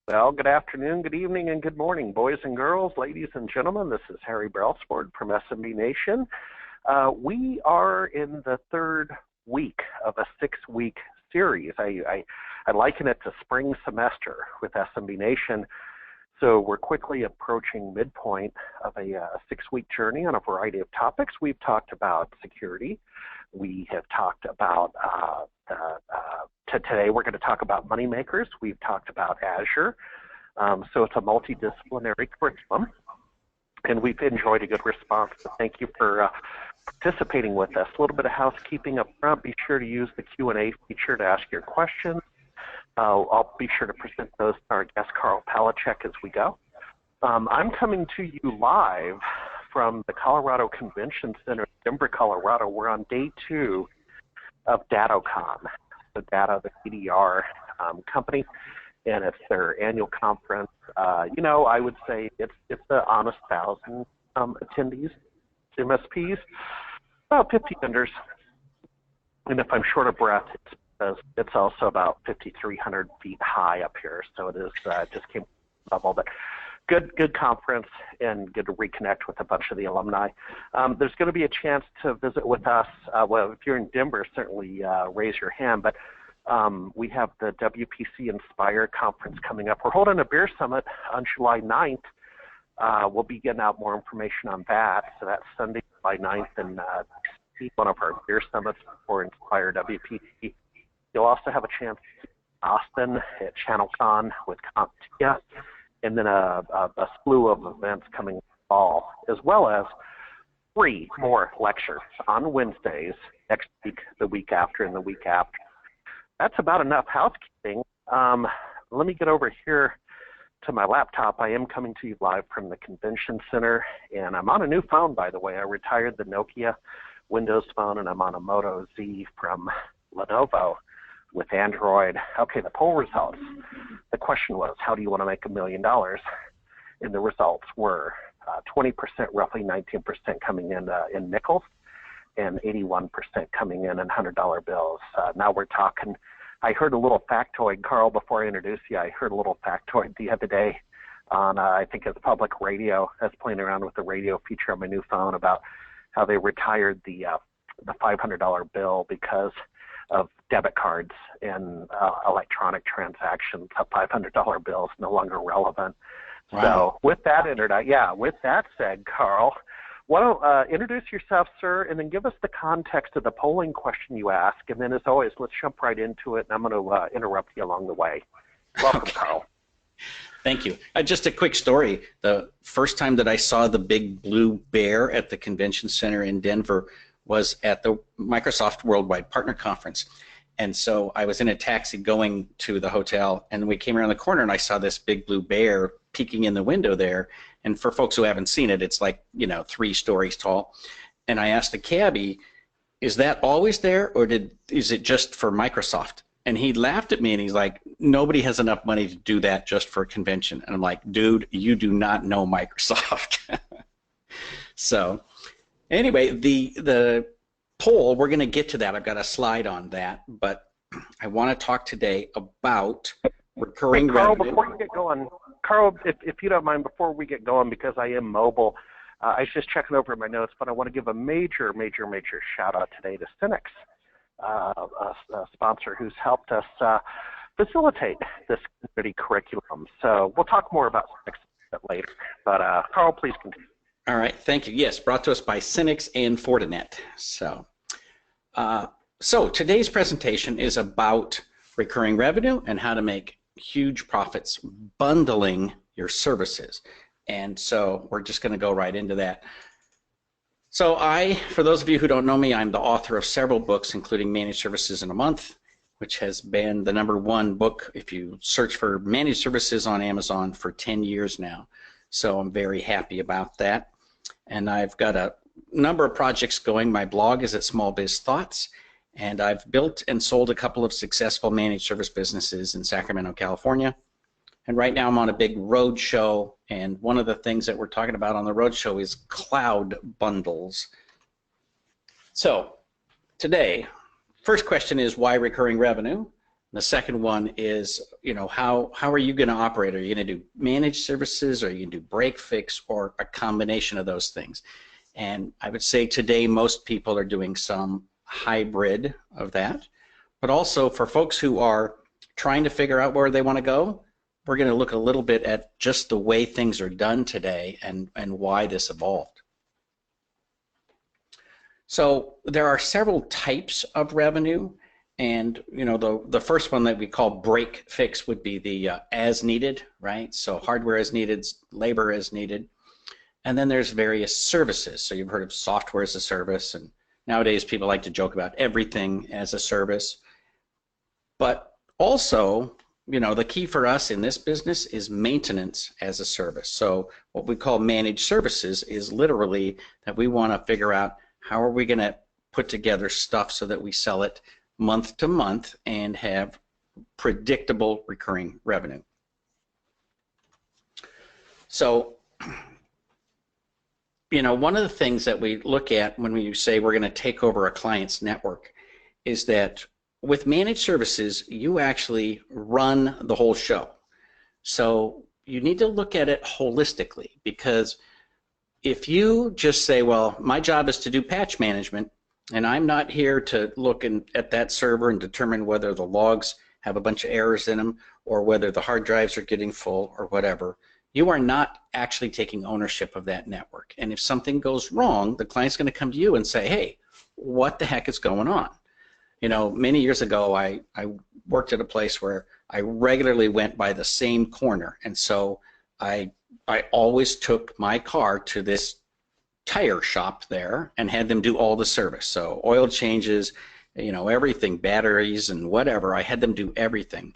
Well, good afternoon, good evening, and good morning, boys and girls, ladies and gentlemen. This is Harry Brelsford from SMB Nation. We are in the third week of a 6-week series. I liken it to spring semester with SMB Nation. So we're quickly approaching midpoint of a 6-week journey on a variety of topics. We've talked about security. We have talked about today we're going to talk about moneymakers. We've talked about Azure. So it's a multidisciplinary curriculum, and we've enjoyed a good response. So thank you for participating with us. A little bit of housekeeping up front. Be sure to use the Q&A feature to ask your questions. I'll be sure to present those to our guest, Karl Palachuk, as we go. I'm coming to you live from the Colorado Convention Center in Denver, Colorado. We're on day 2 of DattoCon, the Data, the CDR company, and it's their annual conference. I would say it's the honest 1,000 attendees, MSPs, about 50 vendors. And if I'm short of breath, it's because it's also about 5,300 feet high up here, so it is just came level. But good conference and good to reconnect with a bunch of the alumni. There's going to be a chance to visit with us. Well, if you're in Denver, certainly raise your hand. But we have the WPC Inspire conference coming up. We're holding a beer summit on July 9th. We'll be getting out more information on that. So that's Sunday, July 9th, and one of our beer summits for Inspire WPC. You'll also have a chance to Austin at ChannelCon with CompTIA, and then a slew of events coming in the fall, as well as 3 more lectures on Wednesdays next week, the week after, and the week after. That's about enough housekeeping. Let me get over here to my laptop. I am coming to you live from the Convention Center, and I'm on a new phone, by the way. I retired the Nokia Windows phone, and I'm on a Moto Z from Lenovo with Android. Okay, the poll results. The question was, how do you want to make $1 million? And the results were 20%, roughly 19% coming in nickels, and 81% coming in $100 bills. Now we're talking. I heard a little factoid, Karl, before I introduce you. I heard a little factoid the other day on, I think it's public radio. I was playing around with the radio feature on my new phone about how they retired the $500 bill because of debit cards and electronic transactions. A $500 bill is no longer relevant. Wow. So with that with that said, Karl, why don't introduce yourself, sir, and then give us the context of the polling question you asked, and then as always, let's jump right into it, and I'm going to interrupt you along the way. Welcome, okay. Karl. Thank you. Just a quick story. The first time that I saw the big blue bear at the Convention Center in Denver was at the Microsoft Worldwide Partner Conference. And so I was in a taxi going to the hotel, and we came around the corner, and I saw this big blue bear peeking in the window there. And for folks who haven't seen it, it's like, 3 stories tall. And I asked the cabbie, is that always there, or is it just for Microsoft? And he laughed at me, and he's like, nobody has enough money to do that just for a convention. And I'm like, dude, you do not know Microsoft. So anyway, the poll, we're going to get to that. I've got a slide on that, but I want to talk today about recurring Karl, revenue. Before you get going, Karl, if you don't mind, before we get going, because I am mobile, I was just checking over my notes, but I want to give a major shout out today to Cynics, a sponsor who's helped us facilitate this community curriculum. So we'll talk more about Cynics a bit later. But Karl, please continue. All right, thank you. Yes, brought to us by Cynics and Fortinet. So today's presentation is about recurring revenue and how to make huge profits bundling your services. And so we're just going to go right into that. So for those of you who don't know me, I'm the author of several books, including Managed Services in a Month, which has been the #1 book if you search for managed services on Amazon for 10 years now. So I'm very happy about that. And I've got a number of projects going. My blog is at Small Biz Thoughts, and I've built and sold a couple of successful managed service businesses in Sacramento, California. And right now I'm on a big road show, and one of the things that we're talking about on the road show is cloud bundles. So today, first question is why recurring revenue? The second one is, how are you going to operate? Are you going to do managed services, or are you going to do break fix, or a combination of those things? And I would say today most people are doing some hybrid of that. But also for folks who are trying to figure out where they want to go, we're going to look a little bit at just the way things are done today and why this evolved. So there are several types of revenue, and the first one that we call break fix would be the as needed, right? So hardware as needed, labor as needed, and then there's various services. So you've heard of software as a service, and nowadays people like to joke about everything as a service. But also, the key for us in this business is maintenance as a service. So what we call managed services is literally that we want to figure out how are we going to put together stuff so that we sell it month to month and have predictable recurring revenue. So, one of the things that we look at when we say we're going to take over a client's network is that with managed services, you actually run the whole show. So you need to look at it holistically, because if you just say, well, my job is to do patch management, and I'm not here to look at that server and determine whether the logs have a bunch of errors in them or whether the hard drives are getting full or whatever, you are not actually taking ownership of that network. And if something goes wrong, the client's going to come to you and say, hey, what the heck is going on? Many years ago, I worked at a place where I regularly went by the same corner, and so I always took my car to this tire shop there and had them do all the service. So oil changes, everything, batteries and whatever, I had them do everything.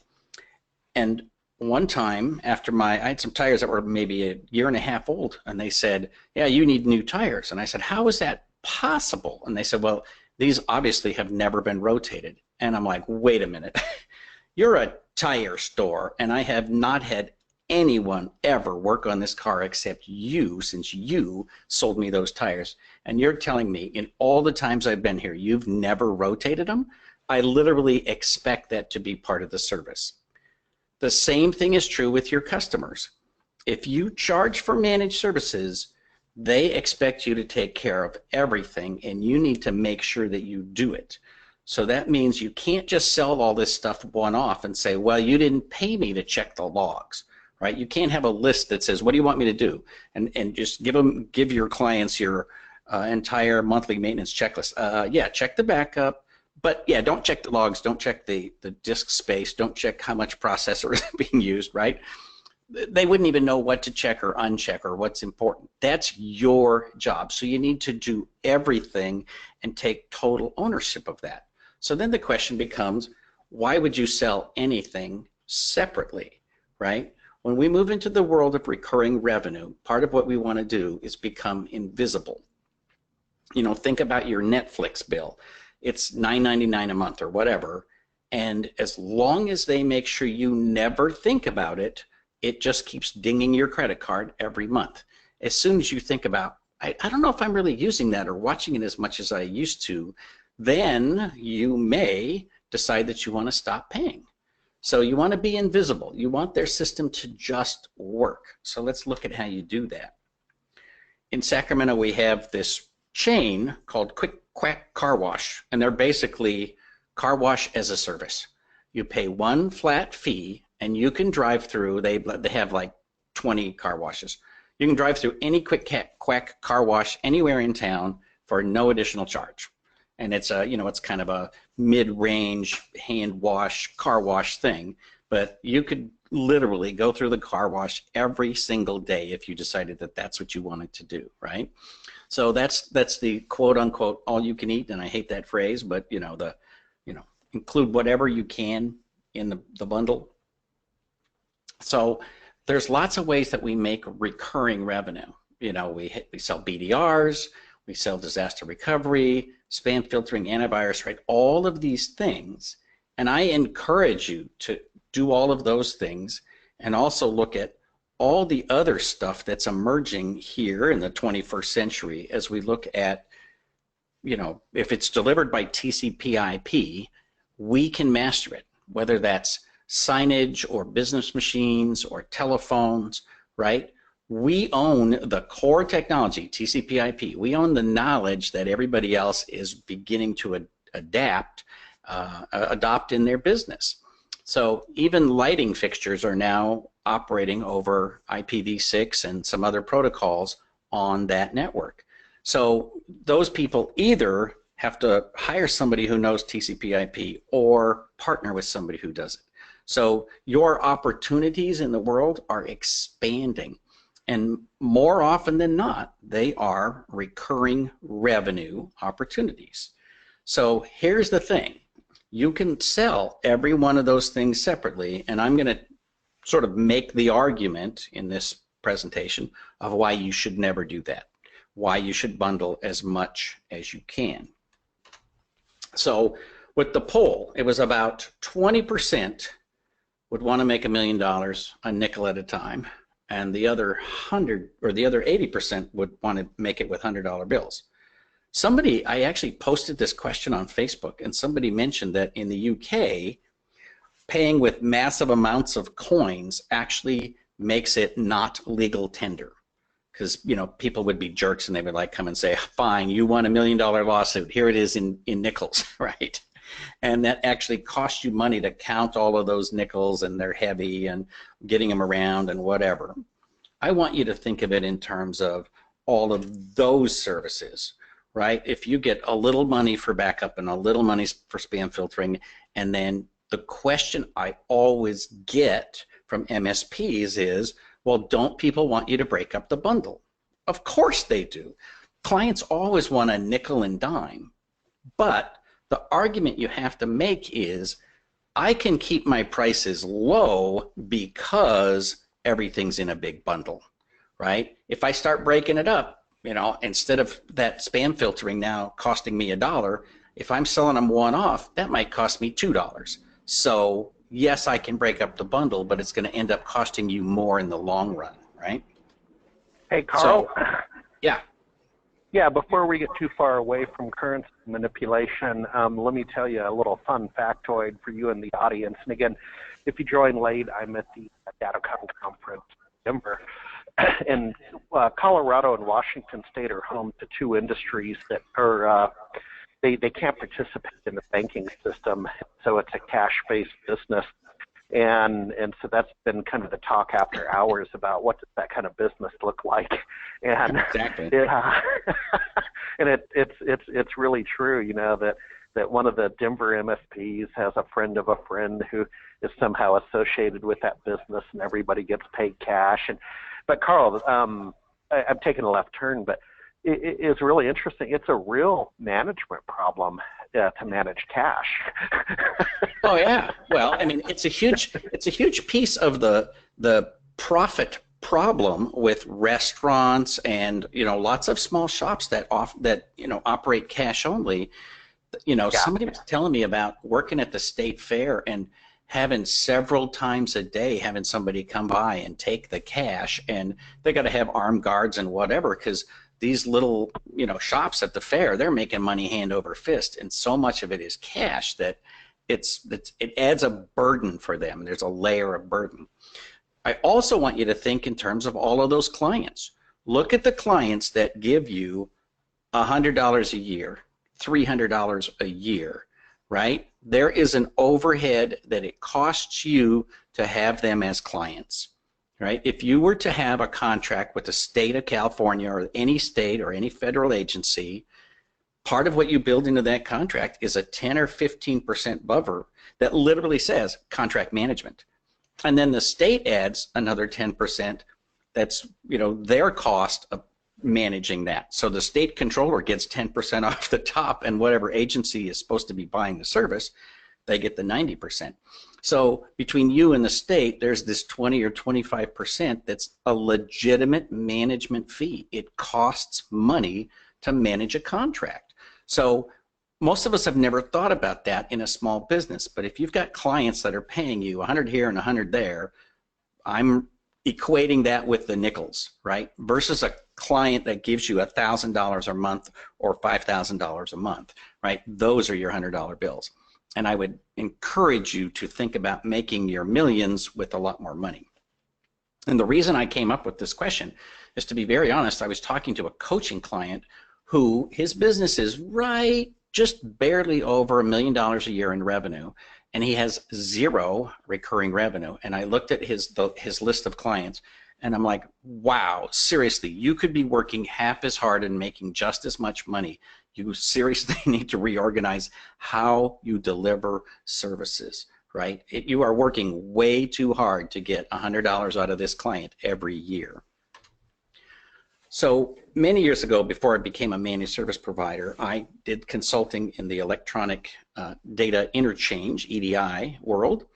And one time after I had some tires that were maybe a year and a half old, and they said, yeah, you need new tires. And I said, how is that possible? And they said, well, these obviously have never been rotated. And I'm like, wait a minute, you're a tire store, and I have not had anyone ever work on this car except you, since you sold me those tires. And you're telling me in all the times I've been here, you've never rotated them? I literally expect that to be part of the service. The same thing is true with your customers. If you charge for managed services, they expect you to take care of everything, and you need to make sure that you do it. So that means you can't just sell all this stuff one-off and say, well, you didn't pay me to check the logs, right? You can't have a list that says, what do you want me to do? And just give your clients your entire monthly maintenance checklist. Yeah, check the backup, but yeah, don't check the logs, don't check the disk space, don't check how much processor is being used, right? They wouldn't even know what to check or uncheck or what's important. That's your job. So you need to do everything and take total ownership of that. So then the question becomes, why would you sell anything separately, right? When we move into the world of recurring revenue, part of what we want to do is become invisible. Think about your Netflix bill. It's $9.99 a month or whatever, and as long as they make sure you never think about it, it just keeps dinging your credit card every month. As soon as you think about, I don't know if I'm really using that or watching it as much as I used to, then you may decide that you want to stop paying. So you want to be invisible. You want their system to just work. So let's look at how you do that. In Sacramento, we have this chain called Quick Quack Car Wash, and they're basically car wash as a service. You pay one flat fee, and you can drive through. They have like 20 car washes. You can drive through any Quick Quack car wash anywhere in town for no additional charge. And it's it's kind of a mid-range hand wash, car wash thing. But you could literally go through the car wash every single day if you decided that that's what you wanted to do, right? So that's the quote unquote all you can eat, and I hate that phrase, but include whatever you can in the bundle. So there's lots of ways that we make recurring revenue. We sell BDRs, we sell disaster recovery, spam filtering, antivirus, right? All of these things, and I encourage you to do all of those things and also look at all the other stuff that's emerging here in the 21st century as we look at, if it's delivered by TCP/IP, we can master it. whether that's signage or business machines or telephones, right? We own the core technology, TCP/IP. We own the knowledge that everybody else is beginning to adopt in their business. So even lighting fixtures are now operating over IPv6 and some other protocols on that network. So those people either have to hire somebody who knows TCP/IP or partner with somebody who does it. So your opportunities in the world are expanding, and more often than not, they are recurring revenue opportunities. So here's the thing. You can sell every one of those things separately, and I'm going to sort of make the argument in this presentation of why you should never do that, why you should bundle as much as you can. So with the poll, it was about 20% would want to make $1 million a nickel at a time, and the other 80% would want to make it with $100 bills. I actually posted this question on Facebook, and somebody mentioned that in the UK, paying with massive amounts of coins actually makes it not legal tender. Because, you know, people would be jerks and they would like come and say, fine, you won $1 million lawsuit, here it is in nickels, right? And that actually costs you money to count all of those nickels, and they're heavy, and getting them around and whatever. I want you to think of it in terms of all of those services, right? If you get a little money for backup and a little money for spam filtering, and then the question I always get from MSPs is, well, don't people want you to break up the bundle? Of course they do. Clients always want a nickel and dime, but the argument you have to make is, I can keep my prices low because everything's in a big bundle, right? If I start breaking it up, you know, instead of that spam filtering now costing me $1, if I'm selling them one-off, that might cost me $2. So yes, I can break up the bundle, but it's going to end up costing you more in the long run, right? Hey, Karl. So, yeah. Yeah, before we get too far away from currency manipulation, let me tell you a little fun factoid for you and the audience. And again, if you join late, I'm at the DataCon conference in Denver. And Colorado and Washington State are home to two industries that are, they can't participate in the banking system, so it's a cash-based business. And so that's been kind of the talk after hours about what does that kind of business look like. And exactly. It's really true, you know, that one of the Denver MSPs has a friend of a friend who is somehow associated with that business, and everybody gets paid cash. But Karl, I'm taking a left turn, but it's really interesting. It's a real management problem to manage cash. Oh yeah. Well, I mean, it's a huge piece of the profit problem with restaurants and, you know, lots of small shops that operate cash only. You know, somebody was telling me about working at the state fair and having several times a day having somebody come by and take the cash, and they got to have armed guards and whatever, because these little, you know, shops at the fair, they're making money hand over fist, and so much of it is cash that it adds a burden for them. There's a layer of burden. I also want you to think in terms of all of those clients. Look at the clients that give you $100 a year, $300 a year, right? There is an overhead that it costs you to have them as clients. Right? If you were to have a contract with the state of California or any state or any federal agency, part of what you build into that contract is a 10 or 15% buffer that literally says contract management. And then the state adds another 10% that's, you know, their cost of managing that. So the state controller gets 10% off the top, and whatever agency is supposed to be buying the service, they get the 90%. So between you and the state, there's this 20 or 25% that's a legitimate management fee. It costs money to manage a contract. So most of us have never thought about that in a small business, but if you've got clients that are paying you 100 here and 100 there, I'm equating that with the nickels, right? Versus a client that gives you $1,000 a month or $5,000 a month, right? Those are your $100 bills. And I would encourage you to think about making your millions with a lot more money. And the reason I came up with this question is, to be very honest, I was talking to a coaching client who his business is just barely over $1 million a year in revenue, and he has 0 recurring revenue. And I looked at his list of clients, and I'm like, wow, seriously, you could be working half as hard and making just as much money. You seriously need to reorganize how you deliver services, right? You are working way too hard to get $100 out of this client every year. So many years ago, before I became a managed service provider, I did consulting in the electronic data interchange, EDI world,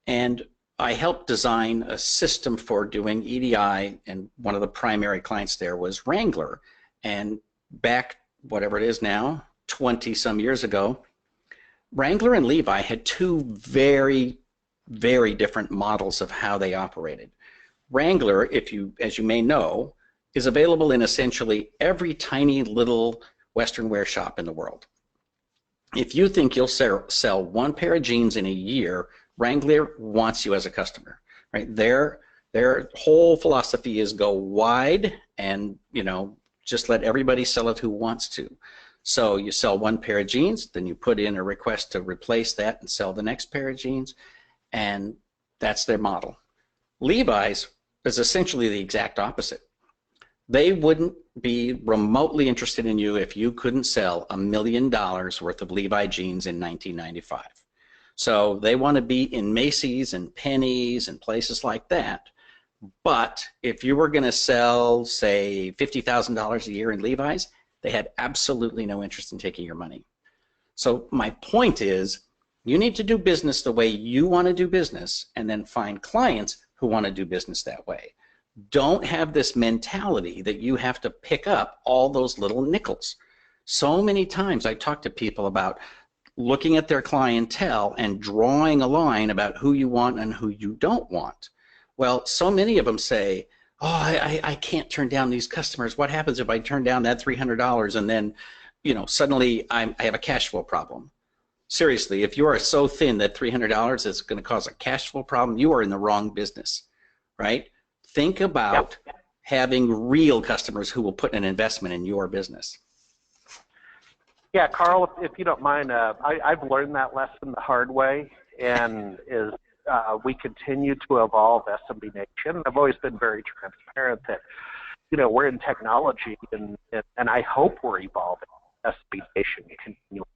and I helped design a system for doing EDI, and one of the primary clients there was Wrangler. And back, whatever it is now, 20 some years ago, Wrangler and Levi had 2 very, very different models of how they operated. Wrangler, as you may know, is available in essentially every tiny little Western wear shop in the world. If you think you'll sell 1 pair of jeans in a year, Wrangler wants you as a customer, right? Their whole philosophy is go wide and, just let everybody sell it who wants to. So you sell 1 pair of jeans, then you put in a request to replace that and sell the next pair of jeans, and that's their model. Levi's is essentially the exact opposite. They wouldn't be remotely interested in you if you couldn't sell $1 million worth of Levi jeans in 1995. So they want to be in Macy's and Penny's and places like that. But if you were going to sell, say, $50,000 a year in Levi's, they had absolutely no interest in taking your money. So my point is, you need to do business the way you want to do business, and then find clients who want to do business that way. Don't have this mentality that you have to pick up all those little nickels. So many times I talk to people about looking at their clientele and drawing a line about who you want and who you don't want. Well, so many of them say, oh, I can't turn down these customers. What happens if I turn down that $300 and then, suddenly I have a cash flow problem? Seriously, if you are so thin that $300 is going to cause a cash flow problem, you are in the wrong business, right? Think about having real customers who will put an investment in your business. Yeah, Carl, if you don't mind, I've learned that lesson the hard way, and we continue to evolve SMB Nation. I've always been very transparent that, we're in technology, and I hope we're evolving SMB Nation continuously.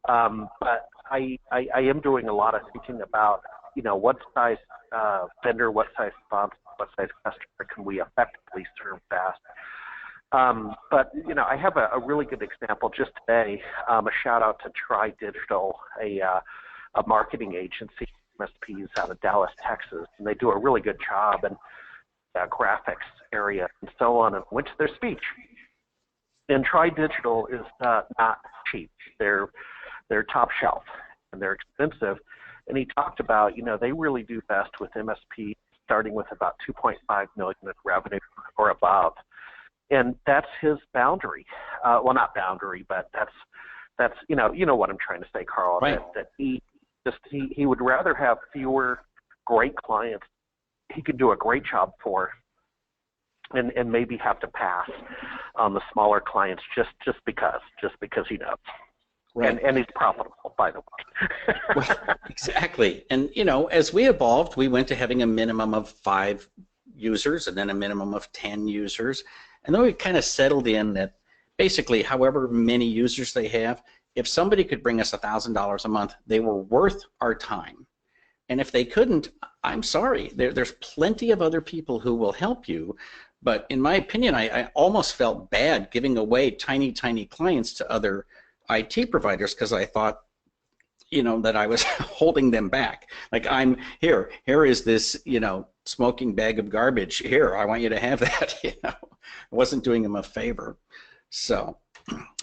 But I am doing a lot of thinking about, what size vendor, what size sponsor, what size customer can we effectively serve best. But, I have a really good example just today, a shout out to Try Digital, a marketing agency, MSPs out of Dallas, Texas, and they do a really good job in graphics area and so on, and went to their speech. And Try Digital is not cheap. They're top shelf, and they're expensive. And he talked about, they really do best with MSP starting with about 2.5 million in revenue or above. And that's his boundary. Well, not boundary, but that's you know what I'm trying to say, Carl. Right. That he would rather have fewer great clients he could do a great job for, and maybe have to pass on the smaller clients just because he knows. Right. And he's profitable, by the way. Well, exactly. And, as we evolved, we went to having a minimum of 5 users and then a minimum of 10 users. And then we kind of settled in that basically however many users they have, if somebody could bring us $1,000 a month, they were worth our time. And if they couldn't, I'm sorry. There's plenty of other people who will help you. But in my opinion, I almost felt bad giving away tiny clients to other IT providers because I thought, that I was holding them back. Like, here is this, smoking bag of garbage. Here, I want you to have that. I wasn't doing them a favor. So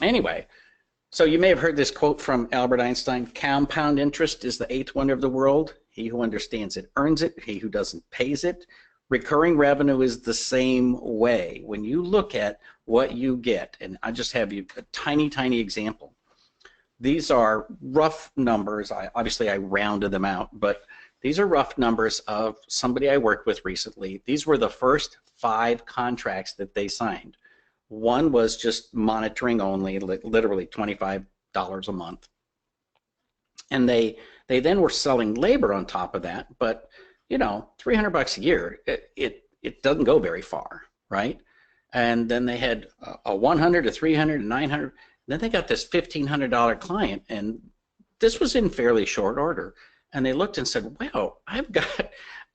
anyway, so you may have heard this quote from Albert Einstein: compound interest is the 8th wonder of the world. He who understands it earns it. He who doesn't pays it. Recurring revenue is the same way. When you look at what you get, and I just have you a tiny example. these are rough numbers. Obviously I rounded them out, but these are rough numbers of somebody I worked with recently. These were the first 5 contracts that they signed. One was just monitoring only, literally $25 a month. And they then were selling labor on top of that, but you know, $300 a year, it doesn't go very far, right? And then they had a 100, a 300, a 900. Then they got this $1,500 client, and this was in fairly short order. And they looked and said, "Wow,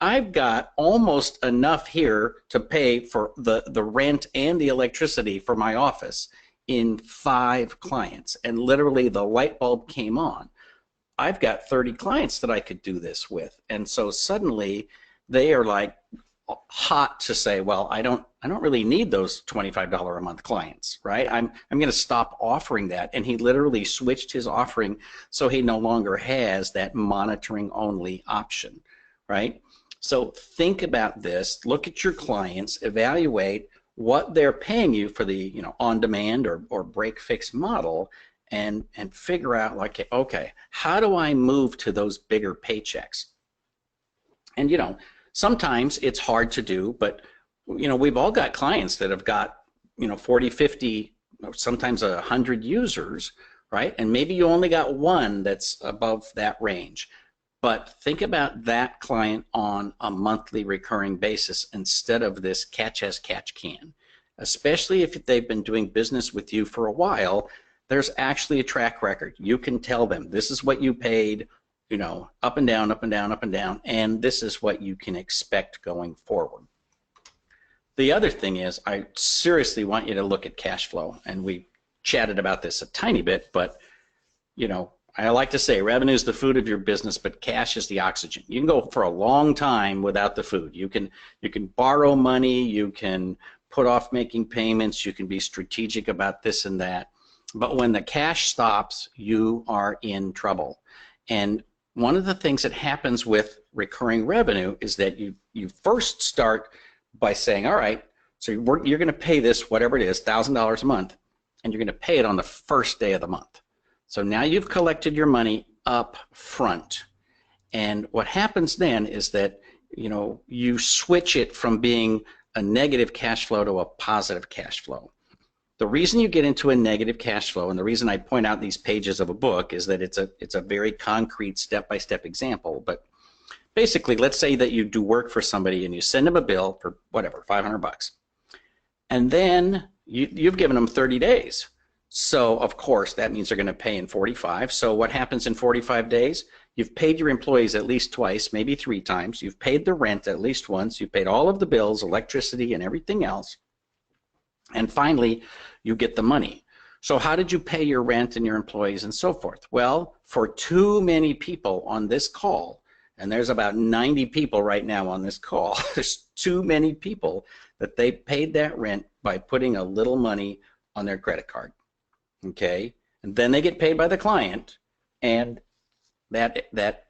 I've got almost enough here to pay for the rent and the electricity for my office in 5 clients." And literally the light bulb came on. I've got 30 clients that I could do this with. And so suddenly they are like hot to say, well, I don't really need those $25 a month clients, right? I'm going to stop offering that. And he literally switched his offering so he no longer has that monitoring only option, right? So think about this, look at your clients, evaluate what they're paying you for the, you know, on demand or break fix model, and figure out, like, okay, how do I move to those bigger paychecks? And you know, sometimes it's hard to do, but you know, we've all got clients that have got, you know, 40, 50, sometimes 100 users, right? And maybe you only got one that's above that range. But think about that client on a monthly recurring basis instead of this catch as catch can. Especially if they've been doing business with you for a while, there's actually a track record. You can tell them this is what you paid, you know, up and down, up and down, up and down, and this is what you can expect going forward. The other thing is, I seriously want you to look at cash flow, and we chatted about this a tiny bit, but you know, I like to say revenue is the food of your business, but cash is the oxygen. You can go for a long time without the food. You can borrow money, you can put off making payments, you can be strategic about this and that. But when the cash stops, you are in trouble. And one of the things that happens with recurring revenue is that you first start by saying, all right, so you're going to pay this, whatever it is, $1,000 a month, and you're going to pay it on the first day of the month. So now you've collected your money up front. And what happens then is that, you know, you switch it from being a negative cash flow to a positive cash flow. The reason you get into a negative cash flow, and the reason I point out these pages of a book, is that it's a very concrete step-by-step example. But basically, let's say that you do work for somebody and you send them a bill for whatever, $500, and then you've given them 30 days. So of course that means they're going to pay in 45. So what happens in 45 days? You've paid your employees at least twice, maybe 3 times. You've paid the rent at least once. You've paid all of the bills, electricity, and everything else. And finally, you get the money. So how did you pay your rent and your employees and so forth? Well, for too many people on this call, and there's about 90 people right now on this call, there's too many people that they paid that rent by putting a little money on their credit card. Okay? And then they get paid by the client, and that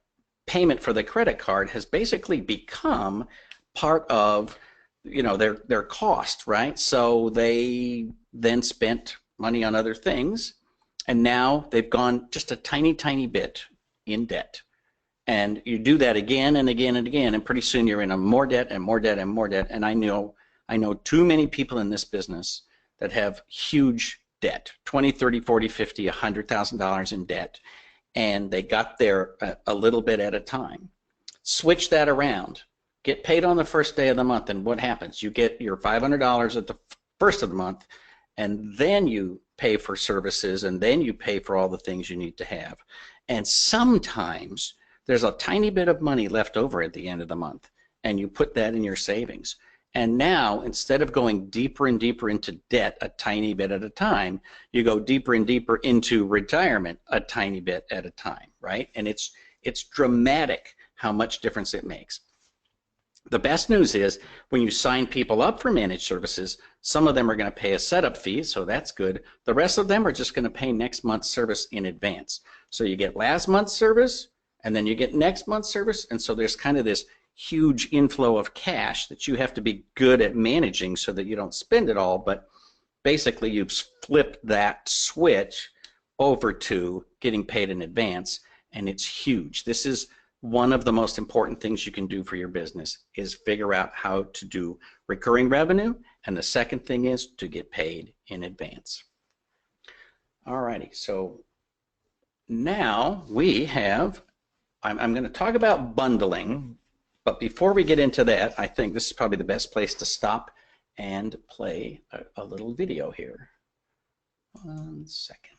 payment for the credit card has basically become part of, you know, their cost, right? So they then spent money on other things, and now they've gone just a tiny bit in debt. And you do that again and again and again, and pretty soon you're in a more debt and more debt and more debt. And I know too many people in this business that have huge debt, 20, 30, 40, 50, $100,000 in debt, and they got there a little bit at a time. Switch that around. Get paid on the first day of the month, and what happens? You get your $500 at the first of the month, and then you pay for services, and then you pay for all the things you need to have. And sometimes there's a tiny bit of money left over at the end of the month, and you put that in your savings. And now, instead of going deeper and deeper into debt a tiny bit at a time, you go deeper and deeper into retirement a tiny bit at a time, right? And it's dramatic how much difference it makes. The best news is when you sign people up for managed services, some of them are going to pay a setup fee, so that's good. The rest of them are just going to pay next month's service in advance. So you get last month's service, and then you get next month's service, and so there's kind of this huge inflow of cash that you have to be good at managing so that you don't spend it all. But basically you've flipped that switch over to getting paid in advance, and it's huge. This is one of the most important things you can do for your business, is figure out how to do recurring revenue, and the second thing is to get paid in advance. Alrighty, so now we have, I'm going to talk about bundling, but before we get into that, I think this is probably the best place to stop and play a little video here. 1 second.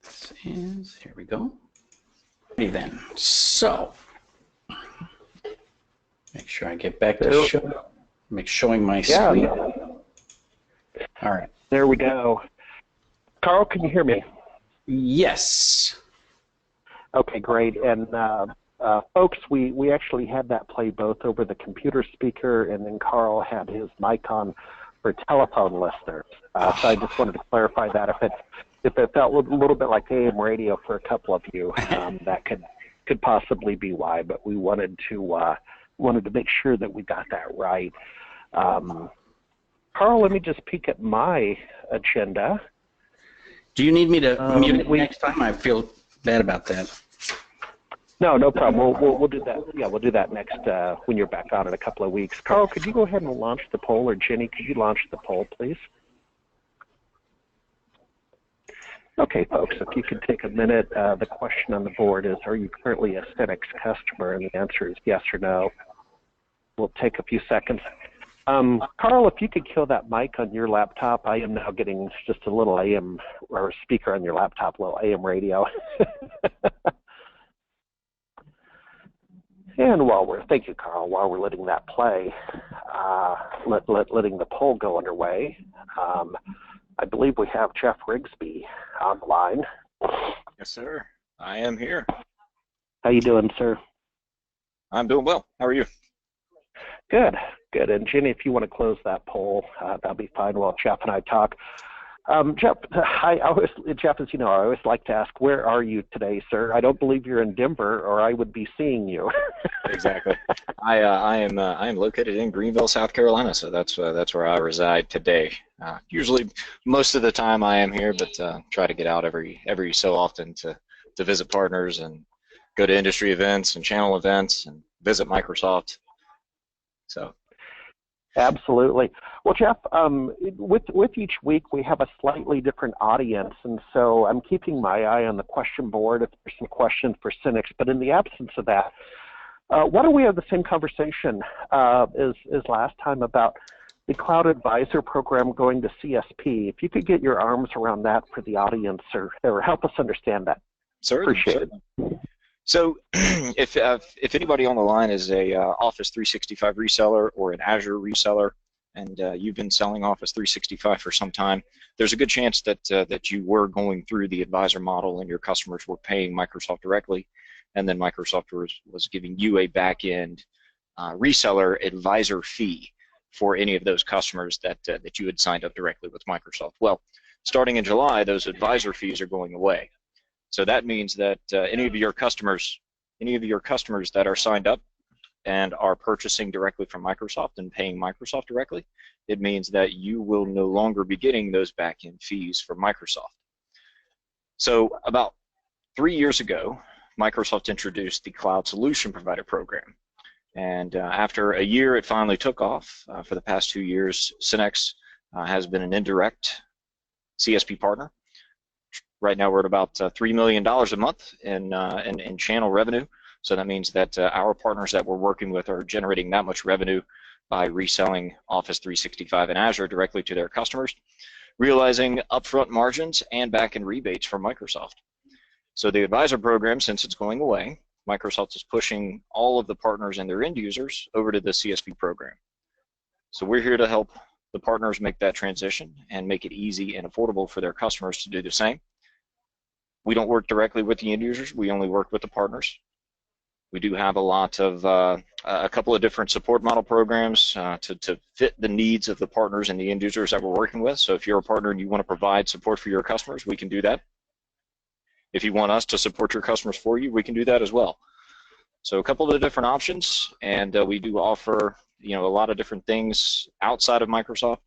This is, here we go. Ready then. So, make sure I get back to showing my screen. All right. There we go. Karl, can you hear me? Yes. Okay, great. And folks, we actually had that play both over the computer speaker, and then Karl had his mic on for telephone listeners. So I just wanted to clarify that if it felt a little bit like AM radio for a couple of you, that could possibly be why. But we wanted to make sure that we got that right. Karl, let me just peek at my agenda. Do you need me to mute it next time? I feel bad about that. No problem. We'll do that. Yeah, we'll do that next when you're back on in a couple of weeks. Karl, could you go ahead and launch the poll, or Jenny, could you launch the poll, please? Okay, folks, if you could take a minute. The question on the board is, are you currently a Cinex customer? And the answer is yes or no. We'll take a few seconds. Karl, if you could kill that mic on your laptop, I am now getting just a little AM, or speaker on your laptop, a little AM radio. And thank you, Karl, while we're letting that play, letting the poll go underway, I believe we have Jeff Rigsby on the line. Yes, sir. I am here. How you doing, sir? I'm doing well. How are you? Good, good. And Jenny, if you want to close that poll, that'll be fine while Jeff and I talk. Jeff, Jeff, as you know, I always like to ask, where are you today, sir? I don't believe you're in Denver, or I would be seeing you. Exactly. I am located in Greenville, South Carolina, so that's where I reside today. Usually, most of the time I am here, but try to get out every so often to visit partners and go to industry events and channel events and visit Microsoft. So. Absolutely. Well, Jeff, with each week we have a slightly different audience, and so I'm keeping my eye on the question board if there's some questions for Cinex. But in the absence of that, why don't we have the same conversation as last time about the Cloud Advisor program going to CSP? If you could get your arms around that for the audience, or help us understand that. Certainly. Appreciate it. So if anybody on the line is a Office 365 reseller or an Azure reseller, and you've been selling Office 365 for some time, there's a good chance that you were going through the advisor model and your customers were paying Microsoft directly, and then Microsoft was giving you a back-end reseller advisor fee for any of those customers that you had signed up directly with Microsoft. Well, starting in July, those advisor fees are going away. So that means that any of your customers that are signed up and are purchasing directly from Microsoft and paying Microsoft directly, it means that you will no longer be getting those back-end fees from Microsoft. So about 3 years ago, Microsoft introduced the Cloud Solution Provider program. And after a year, it finally took off. For the past 2 years, Cinex has been an indirect CSP partner. Right now we're at about $3 million a month in channel revenue. So that means that our partners that we're working with are generating that much revenue by reselling Office 365 and Azure directly to their customers, realizing upfront margins and back-end rebates from Microsoft. So the advisor program, since it's going away, Microsoft is pushing all of the partners and their end users over to the CSP program. So we're here to help the partners make that transition and make it easy and affordable for their customers to do the same. We don't work directly with the end users. We only work with the partners. We do have a couple of different support model programs to fit the needs of the partners and the end users that we're working with. So if you're a partner and you want to provide support for your customers, we can do that. If you want us to support your customers for you, we can do that as well. So a couple of different options, and we do offer a lot of different things outside of Microsoft.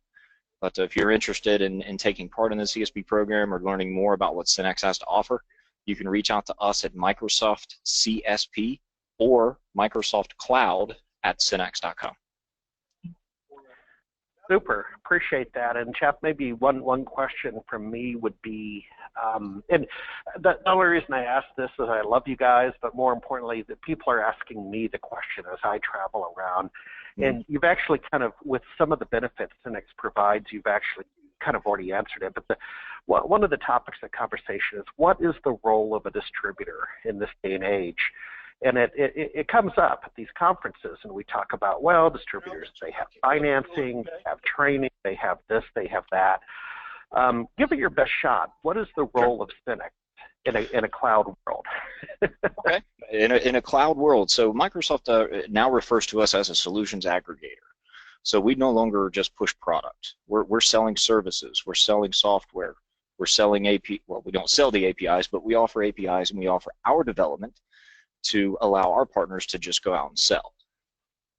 But if you're interested in taking part in the CSP program or learning more about what Synex has to offer, you can reach out to us at Microsoft CSP or Microsoft Cloud at Synex.com. Super, appreciate that. And Jeff, maybe one question from me would be, and the only reason I ask this is I love you guys, but more importantly, that people are asking me the question as I travel around. And you've actually kind of, with some of the benefits Synex provides, you've actually kind of already answered it. But one of the topics of conversation is, what is the role of a distributor in this day and age? And it comes up at these conferences, and we talk about, well, distributors, they have financing, they have training, they have this, they have that. Give it your best shot. What is the role of Synex in a cloud world? Okay, in a cloud world, so Microsoft now refers to us as a solutions aggregator. So we no longer just push product. We're selling services. We're selling software. We're selling well, we don't sell the APIs, but we offer APIs, and we offer our development to allow our partners to just go out and sell.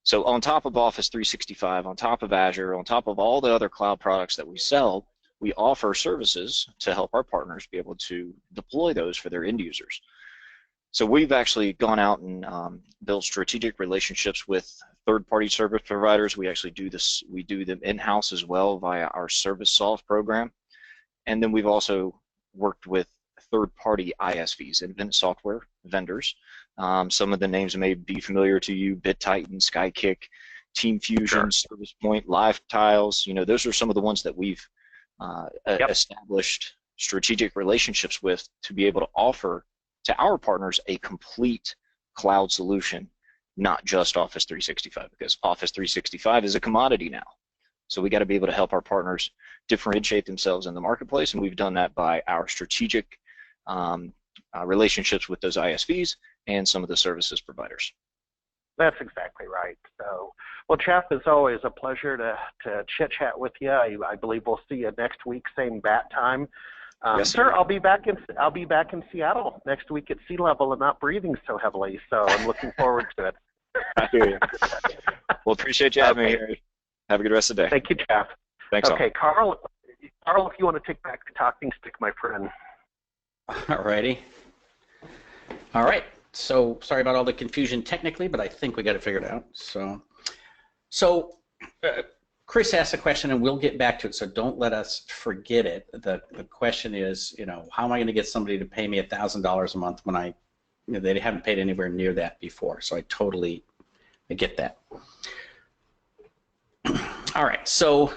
So on top of Office 365, on top of Azure, on top of all the other cloud products that we sell, we offer services to help our partners be able to deploy those for their end users. So we've actually gone out and built strategic relationships with third-party service providers. We actually do this, we do them in-house as well via our ServiceSolve program. And then we've also worked with third-party ISVs, independent software vendors. Some of the names may be familiar to you: BitTitan, Skykick, Team Fusion, sure. ServicePoint, LiveTiles. You know, those are some of the ones that we've established strategic relationships with to be able to offer to our partners a complete cloud solution, not just Office 365, because Office 365 is a commodity now. So we got to be able to help our partners differentiate themselves in the marketplace, and we've done that by our strategic relationships with those ISVs and some of the services providers. That's exactly right. So, well, Jeff, it's always a pleasure to chit-chat with you. I believe we'll see you next week, same bat time. Yes, sir. I'll be back in Seattle next week at sea level and not breathing so heavily. So I'm looking forward to it. I hear you. Well, appreciate you having me here. Have a good rest of the day. Thank you, Jeff. Thanks. Okay, Karl, if you want to take back the talking stick, my friend. All righty. All right. So sorry about all the confusion technically, but I think we got it figured out. So Chris asked a question, and we'll get back to it, so don't let us forget it. The question is, you know, how am I going to get somebody to pay me $1,000 a month when they haven't paid anywhere near that before? So I get that. All right, so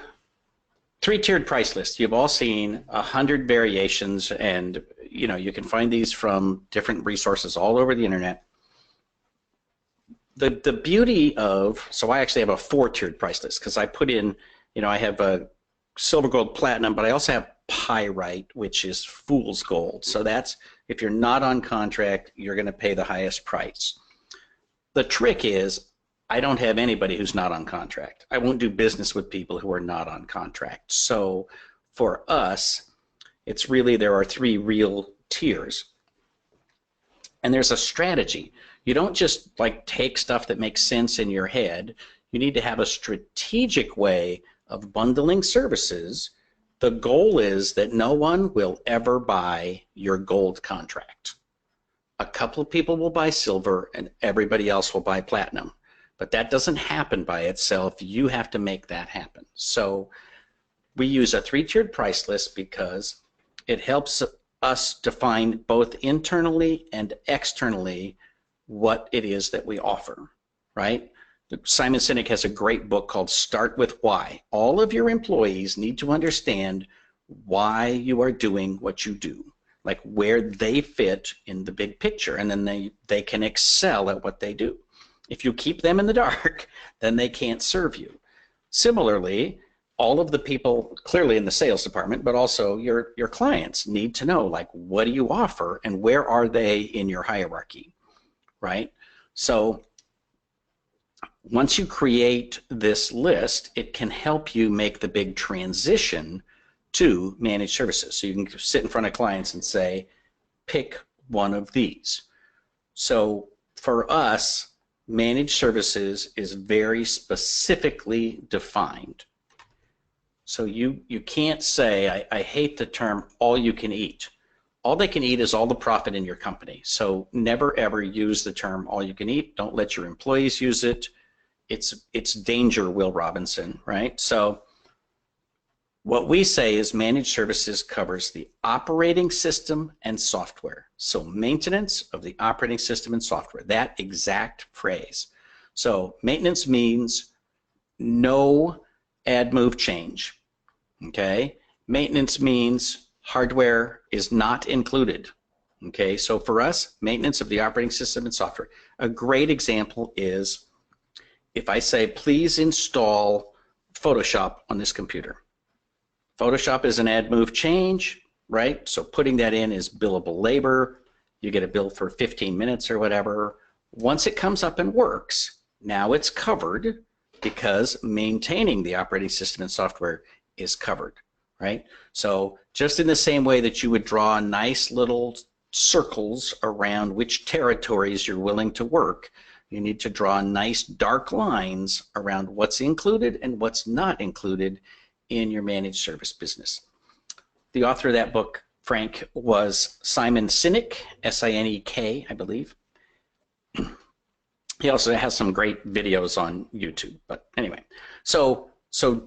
three-tiered price list. You've all seen 100 variations, and you know, you can find these from different resources all over the internet. The beauty of, so I actually have a 4-tiered price list, because I put in, you know, I have a silver, gold, platinum, but I also have pyrite, which is fool's gold. So that's, if you're not on contract, you're going to pay the highest price. The trick is, I don't have anybody who's not on contract. I won't do business with people who are not on contract. So for us, it's really, there are 3 real tiers. And there's a strategy. You don't just like take stuff that makes sense in your head. You need to have a strategic way of bundling services. The goal is that no one will ever buy your gold contract. A couple of people will buy silver and everybody else will buy platinum. But that doesn't happen by itself. You have to make that happen. So we use a 3-tiered price list because it helps us define both internally and externally what it is that we offer, right? Simon Sinek has a great book called Start With Why. All of your employees need to understand why you are doing what you do, like where they fit in the big picture, and then they can excel at what they do. If you keep them in the dark, then they can't serve you. Similarly, all of the people clearly in the sales department, but also your clients need to know, like, what do you offer and where are they in your hierarchy, right? So once you create this list, it can help you make the big transition to managed services. So you can sit in front of clients and say, pick one of these. So for us, managed services is very specifically defined. So you can't say, I hate the term all you can eat. All they can eat is all the profit in your company. So never ever use the term all you can eat. Don't let your employees use it. It's danger, Will Robinson, right? So what we say is managed services covers the operating system and software. So maintenance of the operating system and software, that exact phrase. So maintenance means no add, move, change, okay? Maintenance means hardware is not included, okay? So for us, maintenance of the operating system and software. A great example is if I say, please install Photoshop on this computer. Photoshop is an add, move, change, right? So putting that in is billable labor. You get a bill for 15 minutes or whatever. Once it comes up and works, now it's covered because maintaining the operating system and software is covered, right? So just in the same way that you would draw nice little circles around which territories you're willing to work, you need to draw nice dark lines around what's included and what's not included in your managed service business. The author of that book, Frank, was Simon Sinek, S-I-N-E-K, I believe. He also has some great videos on YouTube. But anyway, so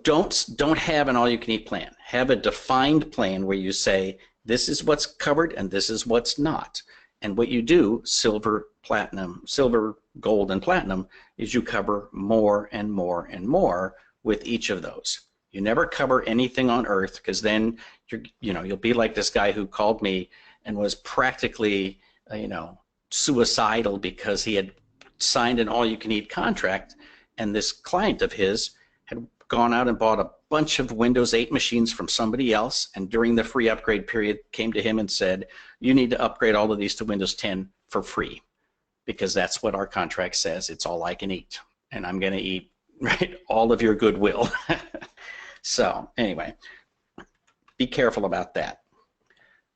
don't have an all-you-can-eat plan. Have a defined plan where you say this is what's covered and this is what's not. And what you do, silver, gold, and platinum, is you cover more and more and more with each of those. You never cover anything on earth, because then you'll be like this guy who called me and was practically suicidal because he had signed an all-you-can-eat contract, and this client of his had gone out and bought a bunch of Windows 8 machines from somebody else, and during the free upgrade period came to him and said, you need to upgrade all of these to Windows 10 for free, because that's what our contract says. It's all I can eat, and I'm going to eat all of your goodwill. So anyway, be careful about that.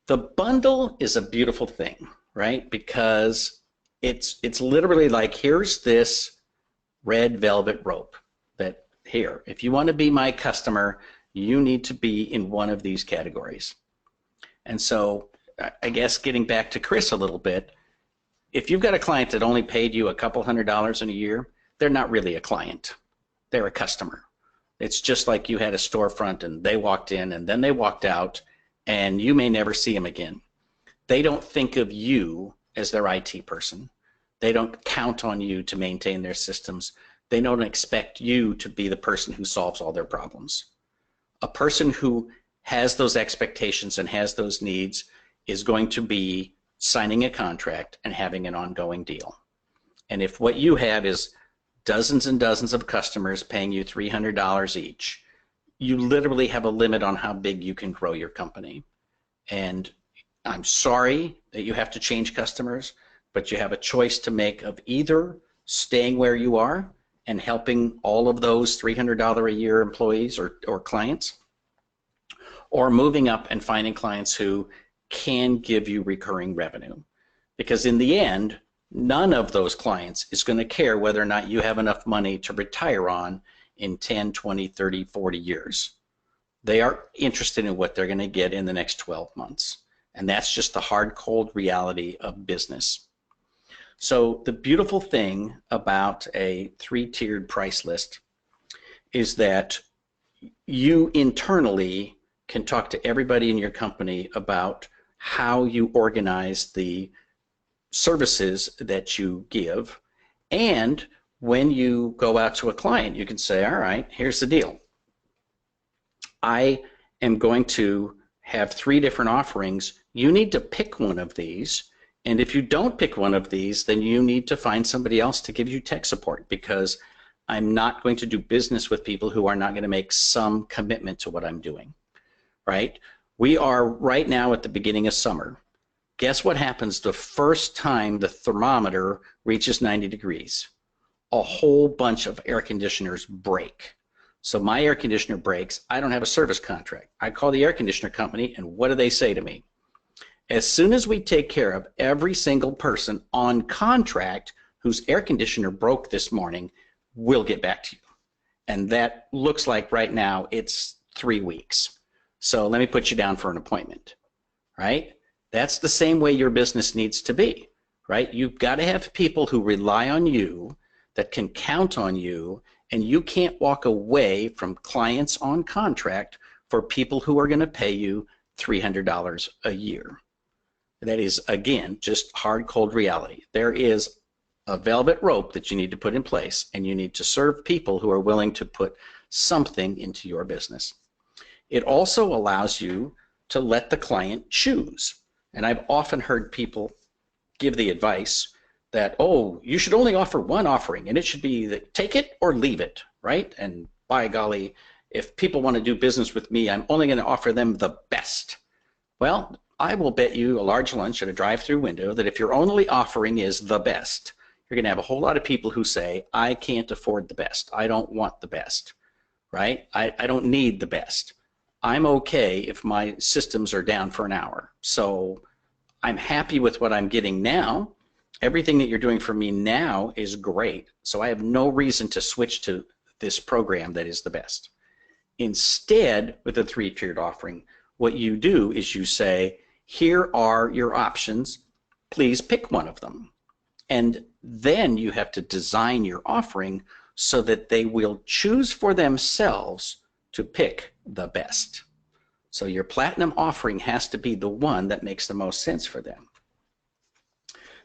The bundle is a beautiful thing, right? Because it's literally like, here's this red velvet rope that here, if you want to be my customer, you need to be in one of these categories. And so I guess getting back to Chris a little bit, if you've got a client that only paid you a couple $100s in a year, they're not really a client. They're a customer. It's just like you had a storefront and they walked in and then they walked out and you may never see them again. They don't think of you as their IT person. They don't count on you to maintain their systems. They don't expect you to be the person who solves all their problems. A person who has those expectations and has those needs is going to be signing a contract and having an ongoing deal. And if what you have is dozens and dozens of customers paying you $300 each, you literally have a limit on how big you can grow your company. And I'm sorry that you have to change customers, but you have a choice to make of either staying where you are and helping all of those $300 a year employees or clients, or moving up and finding clients who can give you recurring revenue. Because in the end, none of those clients is going to care whether or not you have enough money to retire on in 10, 20, 30, 40 years. They are interested in what they're going to get in the next 12 months. And that's just the hard, cold reality of business. So the beautiful thing about a 3-tiered price list is that you internally can talk to everybody in your company about how you organize the services that you give, and when you go out to a client, you can say, all right, here's the deal. I am going to have 3 different offerings. You need to pick one of these, and if you don't pick one of these, then you need to find somebody else to give you tech support, because I'm not going to do business with people who are not going to make some commitment to what I'm doing, right? We are right now at the beginning of summer. Guess what happens the first time the thermometer reaches 90 degrees? A whole bunch of air conditioners break. So my air conditioner breaks. I don't have a service contract. I call the air conditioner company, and what do they say to me? As soon as we take care of every single person on contract whose air conditioner broke this morning, we'll get back to you. And that looks like right now it's 3 weeks. So let me put you down for an appointment, right? That's the same way your business needs to be, right? You've got to have people who rely on you, that can count on you, and you can't walk away from clients on contract for people who are going to pay you $300 a year. That is, again, just hard, cold reality. There is a velvet rope that you need to put in place, and you need to serve people who are willing to put something into your business. It also allows you to let the client choose. And I've often heard people give the advice that, oh, you should only offer one offering, and it should be that take it or leave it, right? And by golly, if people want to do business with me, I'm only going to offer them the best. Well, I will bet you a large lunch at a drive-through window that if your only offering is the best, you're going to have a whole lot of people who say, I can't afford the best. I don't want the best, right? I don't need the best. I'm okay if my systems are down for an hour. So I'm happy with what I'm getting now. Everything that you're doing for me now is great. So I have no reason to switch to this program that is the best. Instead, with a 3-tiered offering, what you do is you say, here are your options. Please pick one of them. And then you have to design your offering so that they will choose for themselves to pick the best. So your platinum offering has to be the one that makes the most sense for them.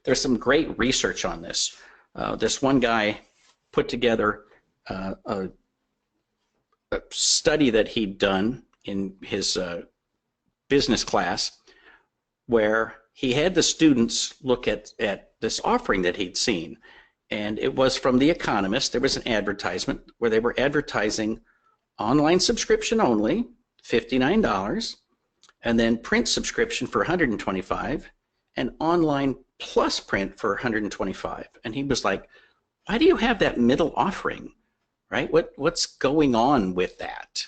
There's some great research on this. This one guy put together a study that he'd done in his business class, where he had the students look at this offering that he'd seen. And it was from The Economist. There was an advertisement where they were advertising online subscription only, $59, and then print subscription for $125, and online plus print for $125. And he was like, why do you have that middle offering, right? What's going on with that?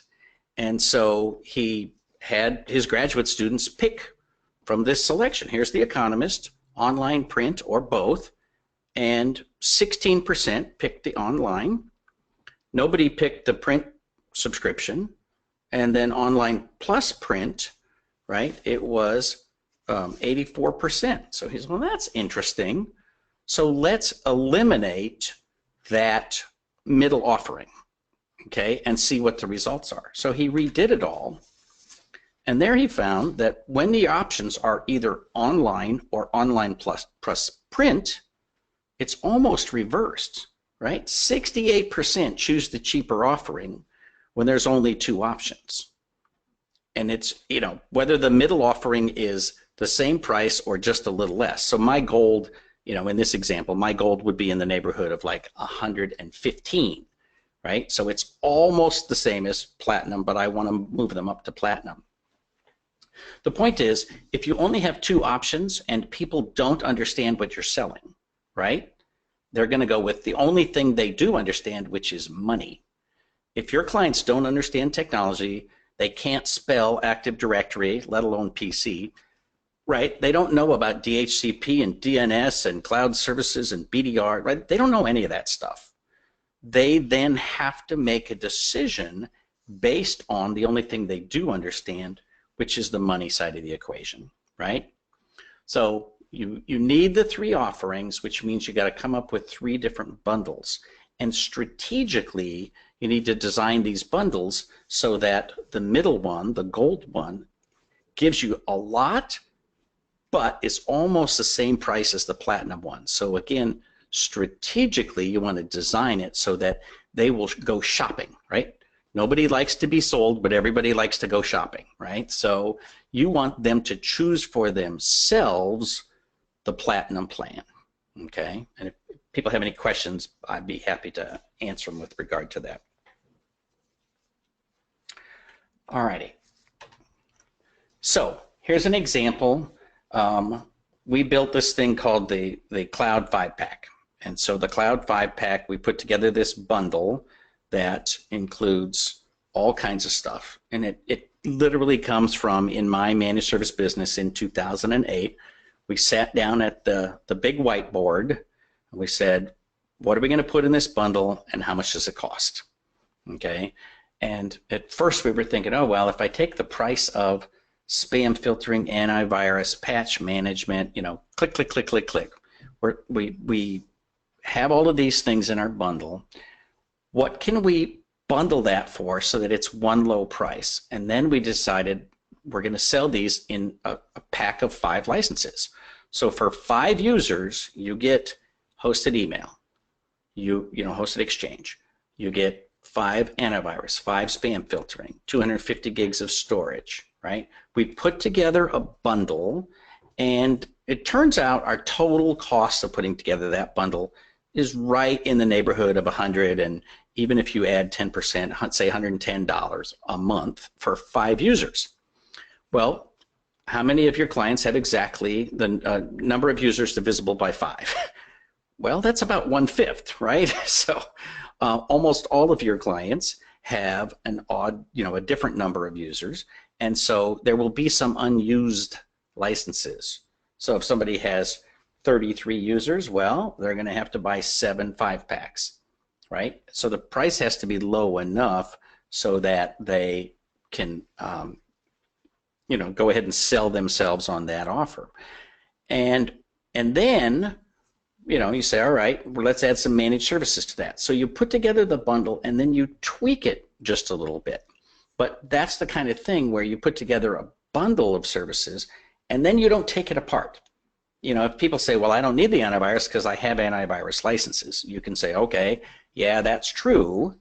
And so he had his graduate students pick from this selection. Here's The Economist, online, print, or both, and 16% picked the online. Nobody picked the print subscription, and then online plus print, right? It was 84%. So he's, well, that's interesting. So let's eliminate that middle offering, okay, and see what the results are. So he redid it all, and there he found that when the options are either online or online plus print, it's almost reversed, right? 68% choose the cheaper offering when there's only 2 options. And it's, you know, whether the middle offering is the same price or just a little less. So my gold, you know, in this example, my gold would be in the neighborhood of like 115, right? So it's almost the same as platinum, but I want to move them up to platinum. The point is, if you only have 2 options and people don't understand what you're selling, right? They're going to go with the only thing they do understand, which is money. If your clients don't understand technology, they can't spell Active Directory, let alone PC, right? They don't know about DHCP and DNS and cloud services and BDR, right? They don't know any of that stuff. They then have to make a decision based on the only thing they do understand, which is the money side of the equation, right? So you need the 3 offerings, which means you got to come up with 3 different bundles. And strategically, you need to design these bundles so that the middle one, the gold one, gives you a lot, but it's almost the same price as the platinum one. So again, strategically, you want to design it so that they will go shopping, right? Nobody likes to be sold, but everybody likes to go shopping, right? So you want them to choose for themselves the platinum plan, okay? And if people have any questions, I'd be happy to answer them with regard to that. All righty. So here's an example. We built this thing called the Cloud 5-Pack. And so the Cloud 5-Pack, we put together this bundle that includes all kinds of stuff. And it literally comes from, in my managed service business in 2008, we sat down at the big whiteboard and we said, what are we going to put in this bundle and how much does it cost? Okay. And at first we were thinking, oh, well, if I take the price of spam filtering, antivirus, patch management, you know, click, click, click, click, click. We have all of these things in our bundle. What can we bundle that for so that it's one low price? And then we decided we're going to sell these in a pack of 5 licenses. So for 5 users, you get hosted email, you know, hosted exchange, you get 5 antivirus, 5 spam filtering, 250 gigs of storage, right? We put together a bundle, and it turns out our total cost of putting together that bundle is right in the neighborhood of 100, and even if you add 10%, say $110 a month for 5 users. Well, how many of your clients have exactly the number of users divisible by 5? Well, that's about 1/5, right? So almost all of your clients have an odd, you know, a different number of users, and so there will be some unused licenses. So if somebody has 33 users, well, they're going to have to buy 7 5-packs, right? So the price has to be low enough so that they can, you know, go ahead and sell themselves on that offer. And then, you know, you say, all right, well, let's add some managed services to that. So you put together the bundle and then you tweak it just a little bit. But that's the kind of thing where you put together a bundle of services and then you don't take it apart. You know, if people say, well, I don't need the antivirus because I have antivirus licenses, you can say, okay, yeah, that's true,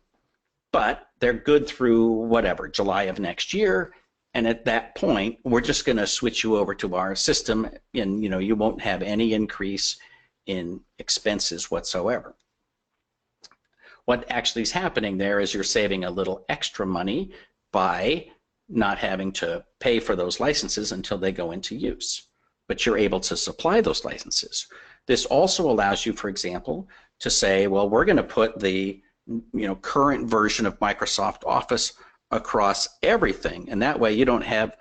but they're good through whatever, July of next year. And at that point, we're just going to switch you over to our system, and you know, you won't have any increase in expenses whatsoever. What actually is happening there is you're saving a little extra money by not having to pay for those licenses until they go into use, but you're able to supply those licenses. This also allows you, for example, to say, well, we're going to put the, you know, current version of Microsoft Office across everything, and that way you don't have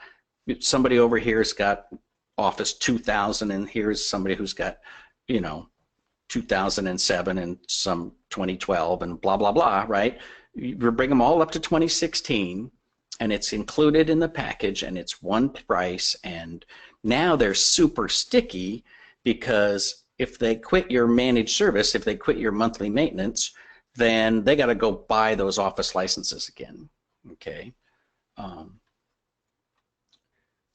somebody over here's got Office 2000 and here's somebody who's got, you know, 2007 and some 2012 and blah blah blah, right? You bring them all up to 2016 and it's included in the package and it's one price, and now they're super sticky because if they quit your managed service, if they quit your monthly maintenance, then they got to go buy those Office licenses again. Okay.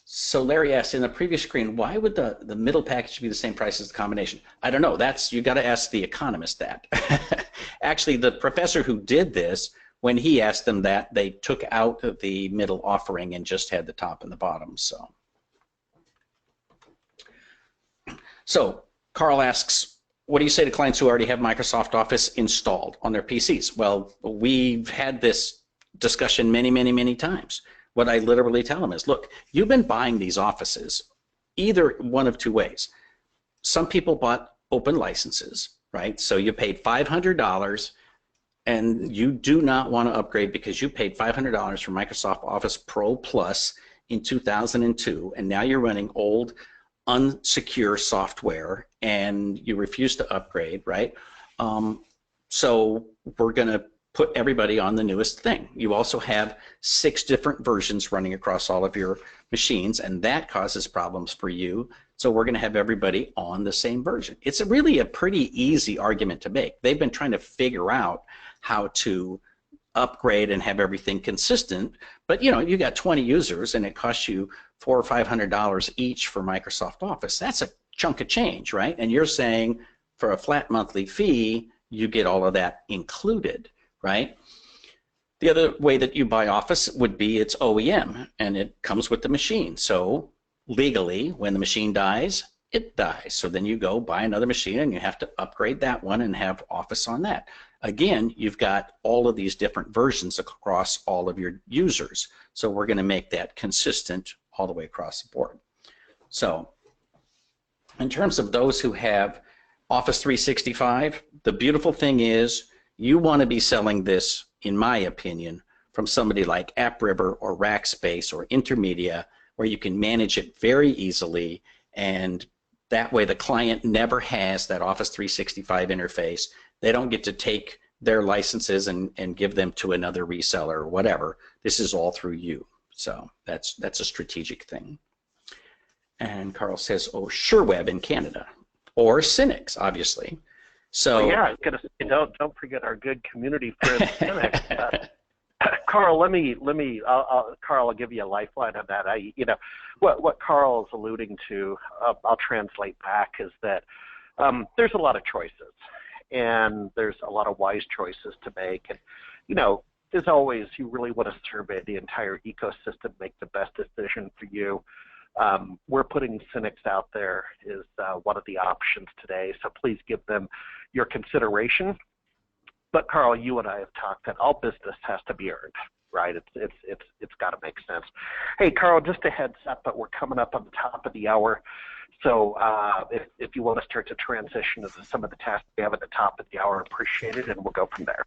So Larry asked in the previous screen, why would the middle package be the same price as the combination? I don't know. You got to ask the economist that. Actually, the professor who did this, when he asked them that, they took out the middle offering and just had the top and the bottom. So Carl asks, what do you say to clients who already have Microsoft Office installed on their PCs? Well, we've had this discussion many, many, many times. What I literally tell them is, look, you've been buying these offices either one of 2 ways. Some people bought open licenses, right? So you paid $500 and you do not want to upgrade because you paid $500 for Microsoft Office Pro Plus in 2002, and now you're running old, unsecure software and you refuse to upgrade, right? So we're going to put everybody on the newest thing. You also have 6 different versions running across all of your machines, and that causes problems for you. So we're going to have everybody on the same version. It's really a pretty easy argument to make. They've been trying to figure out how to upgrade and have everything consistent, but you know, you got 20 users and it costs you $400 or $500 each for Microsoft Office. That's a chunk of change, right? And you're saying for a flat monthly fee, you get all of that included, right? The other way that you buy Office would be it's OEM and it comes with the machine. So legally, when the machine dies, it dies. So then you go buy another machine and you have to upgrade that one and have Office on that. Again, you've got all of these different versions across all of your users. So we're going to make that consistent all the way across the board. So in terms of those who have Office 365, the beautiful thing is you want to be selling this, in my opinion, from somebody like AppRiver or Rackspace or Intermedia, where you can manage it very easily, and that way the client never has that Office 365 interface. They don't get to take their licenses and give them to another reseller or whatever. This is all through you. So that's a strategic thing. And Carl says, oh, SureWeb in Canada, or Cynics, obviously. So yeah, I was gonna say, don't forget our good community friend Cynics. Carl, Carl, I'll give you a lifeline on that. What Carl is alluding to, I'll translate back, is that there's a lot of choices, and there's a lot of wise choices to make, and as always, you really want to survey the entire ecosystem, make the best decision for you. We're putting Cynics out there is one of the options today, so please give them your consideration. But Carl, you and I have talked that all business has to be earned, right? It's got to make sense. Hey, Carl, just a heads up, but we're coming up on the top of the hour. So if you want to start to transition to some of the tasks we have at the top of the hour, appreciate it, and we'll go from there.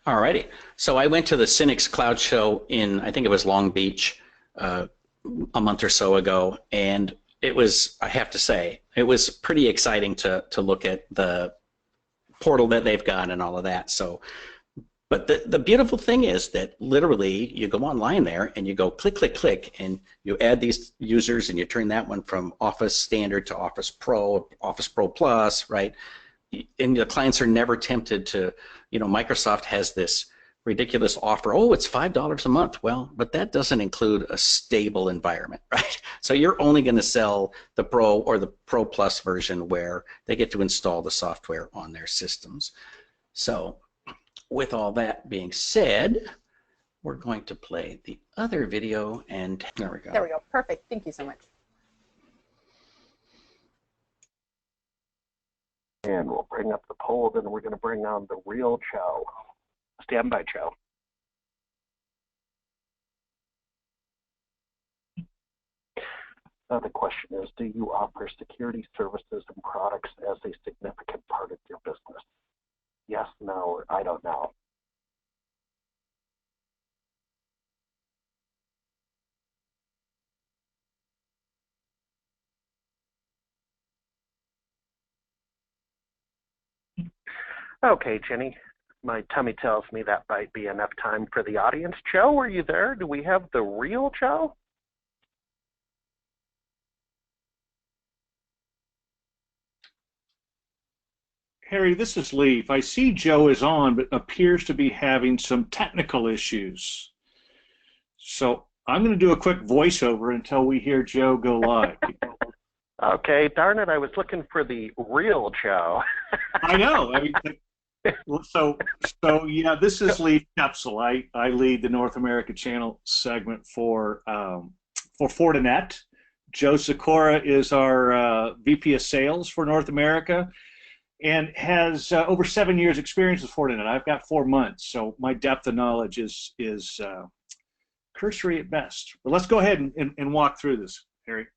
All righty. So I went to the Cynics Cloud Show in, I think it was Long Beach, a month or so ago, and it was, I have to say, it was pretty exciting to look at the portal that they've got and all of that. So, but the beautiful thing is that literally you go online there and you go click, click, click, and you add these users and you turn that one from Office Standard to Office Pro, Office Pro Plus, right? And the clients are never tempted to, Microsoft has this ridiculous offer, oh, it's $5 a month. Well, but that doesn't include a stable environment, right? So you're only going to sell the Pro or the Pro Plus version where they get to install the software on their systems. So with all that being said, we're going to play the other video, and there we go. There we go. Perfect. Thank you so much. And we'll bring up the poll, then we're going to bring on the real Joe. Stand by, Joe. The question is, do you offer security services and products as a significant part of your business? Yes, no, or I don't know. Okay, Jenny. My tummy tells me that might be enough time for the audience. Joe, are you there? Do we have the real Joe? Harry, this is Leaf. I see Joe is on, but appears to be having some technical issues. So I'm going to do a quick voiceover until we hear Joe go live. Okay, darn it, I was looking for the real Joe. I know. So yeah, this is Leaf Capsule. I lead the North America channel segment for Fortinet. Joe Sikora is our VP of Sales for North America, and has over 7 years experience with Fortinet. I've got 4 months, so my depth of knowledge is cursory at best. But let's go ahead and walk through this, Harry.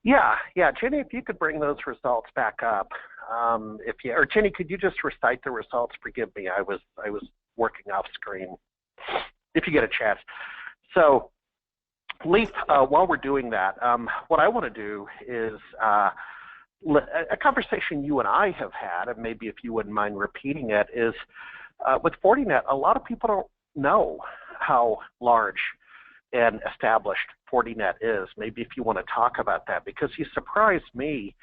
Yeah, Jenny, if you could bring those results back up. Or Jenny, could you just recite the results? Forgive me, I was working off screen. If you get a chance. So, Leaf, while we're doing that, what I want to do is a conversation you and I have had, and maybe if you wouldn't mind repeating it, is with Fortinet, a lot of people don't know how large and established Fortinet is. Maybe if you want to talk about that, because you surprised me.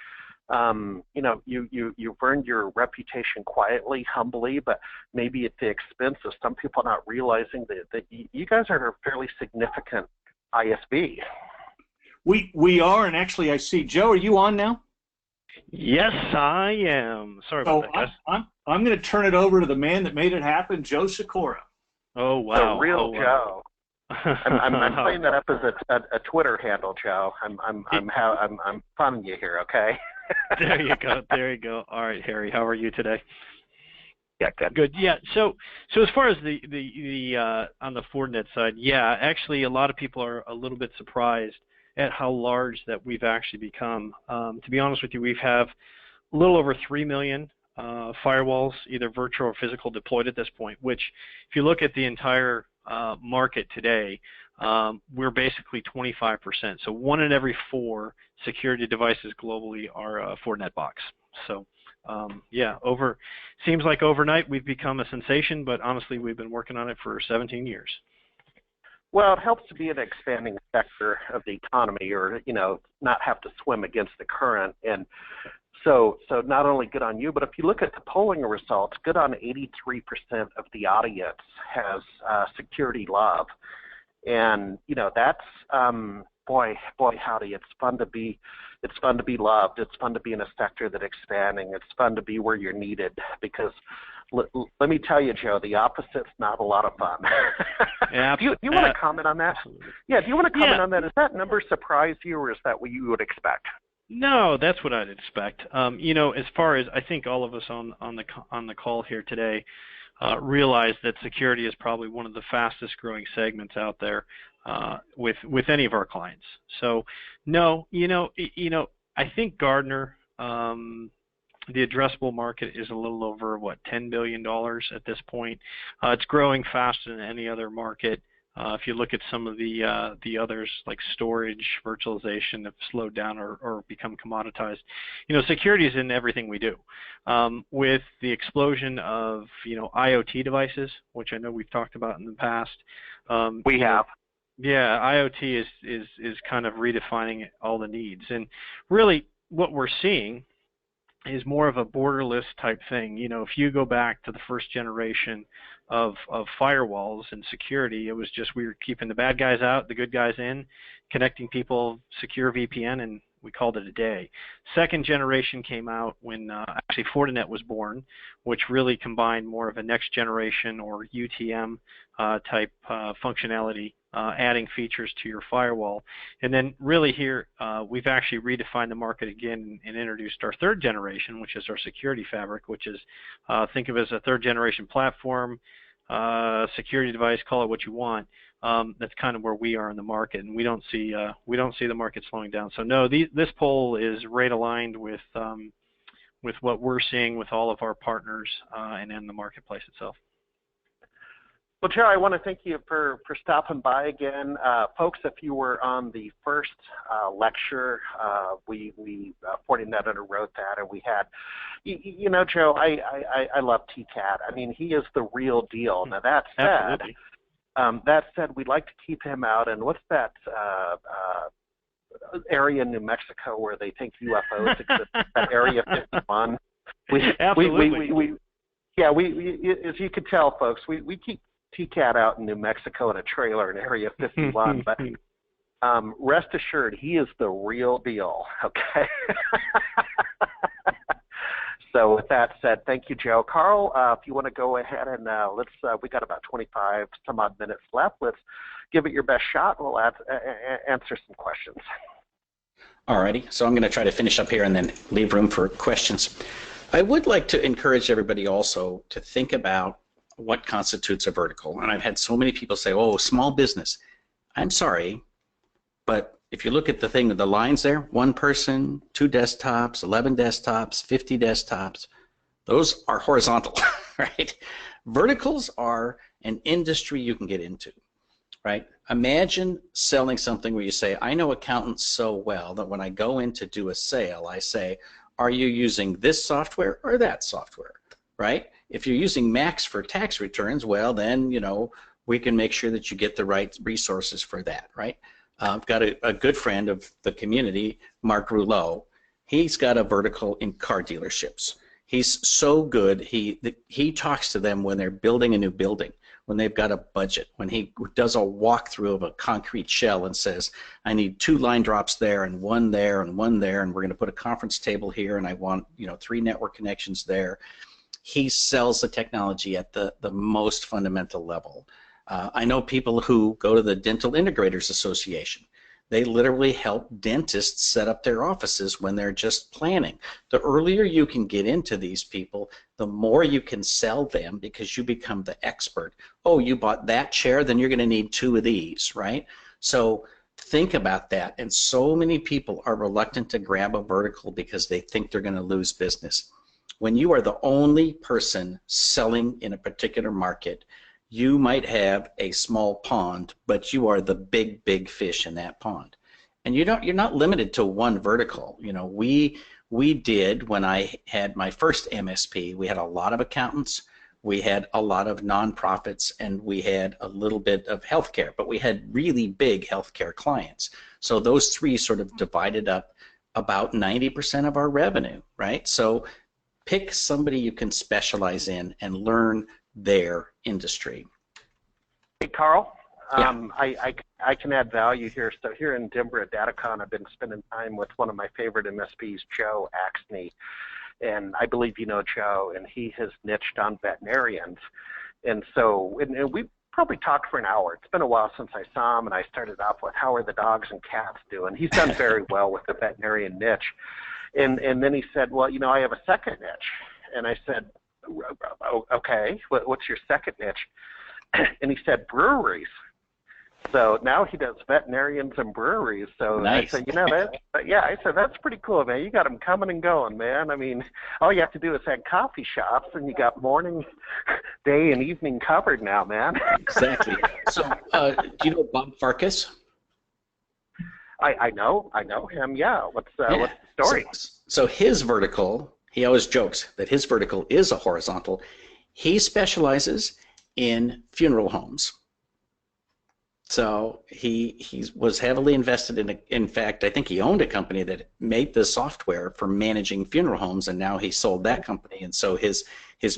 You've earned your reputation quietly, humbly, but maybe at the expense of some people not realizing that you guys are a fairly significant ISV. We are, and actually I see, Joe, are you on now? Yes, I am. Sorry about that, guys. I'm going to turn it over to the man that made it happen, Joe Sikora. Oh, wow. The real Joe. I'm playing that up as a Twitter handle, Joe. I'm funning you here, okay? There you go. There you go. All right, Harry, how are you today? Yeah, good. Good. Yeah. So as far as the on the Fortinet side, yeah, actually a lot of people are a little bit surprised at how large that we've actually become. To be honest with you, we have a little over 3 million firewalls, either virtual or physical, deployed at this point. Which, if you look at the entire market today, we're basically 25%. So 1 in every 4 security devices globally are a Fortinet box. So yeah, seems like overnight we've become a sensation, but honestly we've been working on it for 17 years. Well, it helps to be an expanding sector of the economy, or not have to swim against the current. And so not only good on you, but if you look at the polling results, good on 83% of the audience has security love, and that's boy howdy, it's fun to be loved. It's fun to be in a sector that's expanding. It's fun to be where you're needed, because let me tell you, Joe, the opposite's not a lot of fun. Yeah, do you want to comment on that? Absolutely. Yeah, do you want to comment on that? Does that number surprise you, or is that what you would expect? No, that's what I'd expect. As far as I think all of us on the call here today realize that security is probably one of the fastest growing segments out there with any of our clients. So no, I think Gartner, the addressable market is a little over $10 billion at this point. It's growing faster than any other market. If you look at some of the others, like storage, virtualization, have slowed down or become commoditized. Security is in everything we do. With the explosion of IoT devices, which I know we've talked about in the past. We have. Yeah, IoT is kind of redefining all the needs, and really what we're seeing is more of a borderless type thing. If you go back to the first generation of firewalls and security, it was just we were keeping the bad guys out, the good guys in, connecting people, secure VPN, and we called it a day. Second generation came out when actually Fortinet was born, which really combined more of a next generation or UTM type functionality, adding features to your firewall. And then really here, we've actually redefined the market again and introduced our third generation, which is our security fabric, which is, think of it as a third generation platform, security device, call it what you want. That's kind of where we are in the market, and we don't see the market slowing down. So no, this poll is right aligned with what we're seeing with all of our partners and in the marketplace itself. Well, Joe, I want to thank you for stopping by again. Folks, if you were on the first lecture, we Fortinet wrote that, and we had, Joe, I love TCAT. I mean, he is the real deal. Now, that said, we'd like to keep him out. And what's that area in New Mexico where they think UFOs exist? That Area 51. Absolutely. As you can tell, folks, we keep TCAT out in New Mexico in a trailer in Area 51, but rest assured, he is the real deal, okay? So with that said, thank you, Joe. Karl, if you want to go ahead and we got about 25 some odd minutes left. Let's give it your best shot, and we'll answer some questions. Alrighty, so I'm going to try to finish up here and then leave room for questions. I would like to encourage everybody also to think about what constitutes a vertical. And I've had so many people say, oh, small business. I'm sorry, but if you look at the lines there, 1 person, 2 desktops, 11 desktops, 50 desktops, those are horizontal, right? Verticals are an industry you can get into, right? Imagine selling something where you say, I know accountants so well that when I go in to do a sale, I say, are you using this software or that software, right? If you're using Max for tax returns, well, then, we can make sure that you get the right resources for that, right? I've got a good friend of the community, Mark Rouleau. He's got a vertical in car dealerships. He's so good, he talks to them when they're building a new building, when they've got a budget, when he does a walkthrough of a concrete shell and says, I need 2 line drops there and 1 there and 1 there, and we're going to put a conference table here, and I want 3 network connections there. He sells the technology at the most fundamental level. I know people who go to the Dental Integrators Association. They literally help dentists set up their offices when they're just planning. The earlier you can get into these people, the more you can sell them, because you become the expert. Oh, you bought that chair, then you're going to need 2 of these, right? So think about that. And so many people are reluctant to grab a vertical because they think they're going to lose business. When you are the only person selling in a particular market, you might have a small pond, but you are the big fish in that pond. And you're not limited to one vertical. we did when I had my first MSP. We had a lot of accountants, we had a lot of nonprofits, and we had a little bit of healthcare, but we had really big healthcare clients. So those three sort of divided up about 90% of our revenue, right? So pick somebody you can specialize in and learn their industry. Hey, Carl. Yeah. I can add value here. So here in Denver at DataCon, I've been spending time with one of my favorite MSPs, Joe Axney. And I believe you know Joe, and he has niched on veterinarians. And so, and we probably talked for an hour. It's been a while since I saw him, and I started off with, how are the dogs and cats doing? He's done very well with the veterinarian niche. And then he said, well, you know, I have a second niche. And I said, okay, what's your second niche? And he said, breweries. So now he does veterinarians and breweries. So nice. I said, you know, I said, that's pretty cool, man. You got them coming and going, man. I mean, all you have to do is have coffee shops, and you got morning, day, and evening covered now, man. Exactly. So do you know Bob Farkas? I know him, yeah. What's the story? So his vertical, he always jokes that his vertical is a horizontal. He specializes in funeral homes. So he was heavily invested in fact, I think he owned a company that made the software for managing funeral homes, and now he sold that company. And so his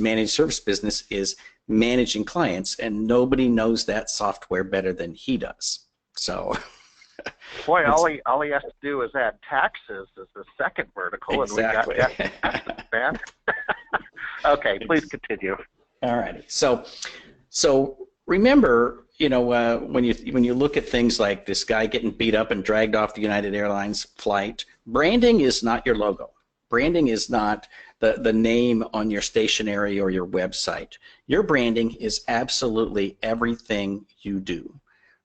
managed service business is managing clients, and nobody knows that software better than he does. So boy, all he has to do is add taxes as the second vertical, exactly. And we got taxes, man. Okay, please continue. All right. So remember, you know, when you look at things like this guy getting beat up and dragged off the United Airlines flight, branding is not your logo. Branding is not the name on your stationery or your website. Your branding is absolutely everything you do,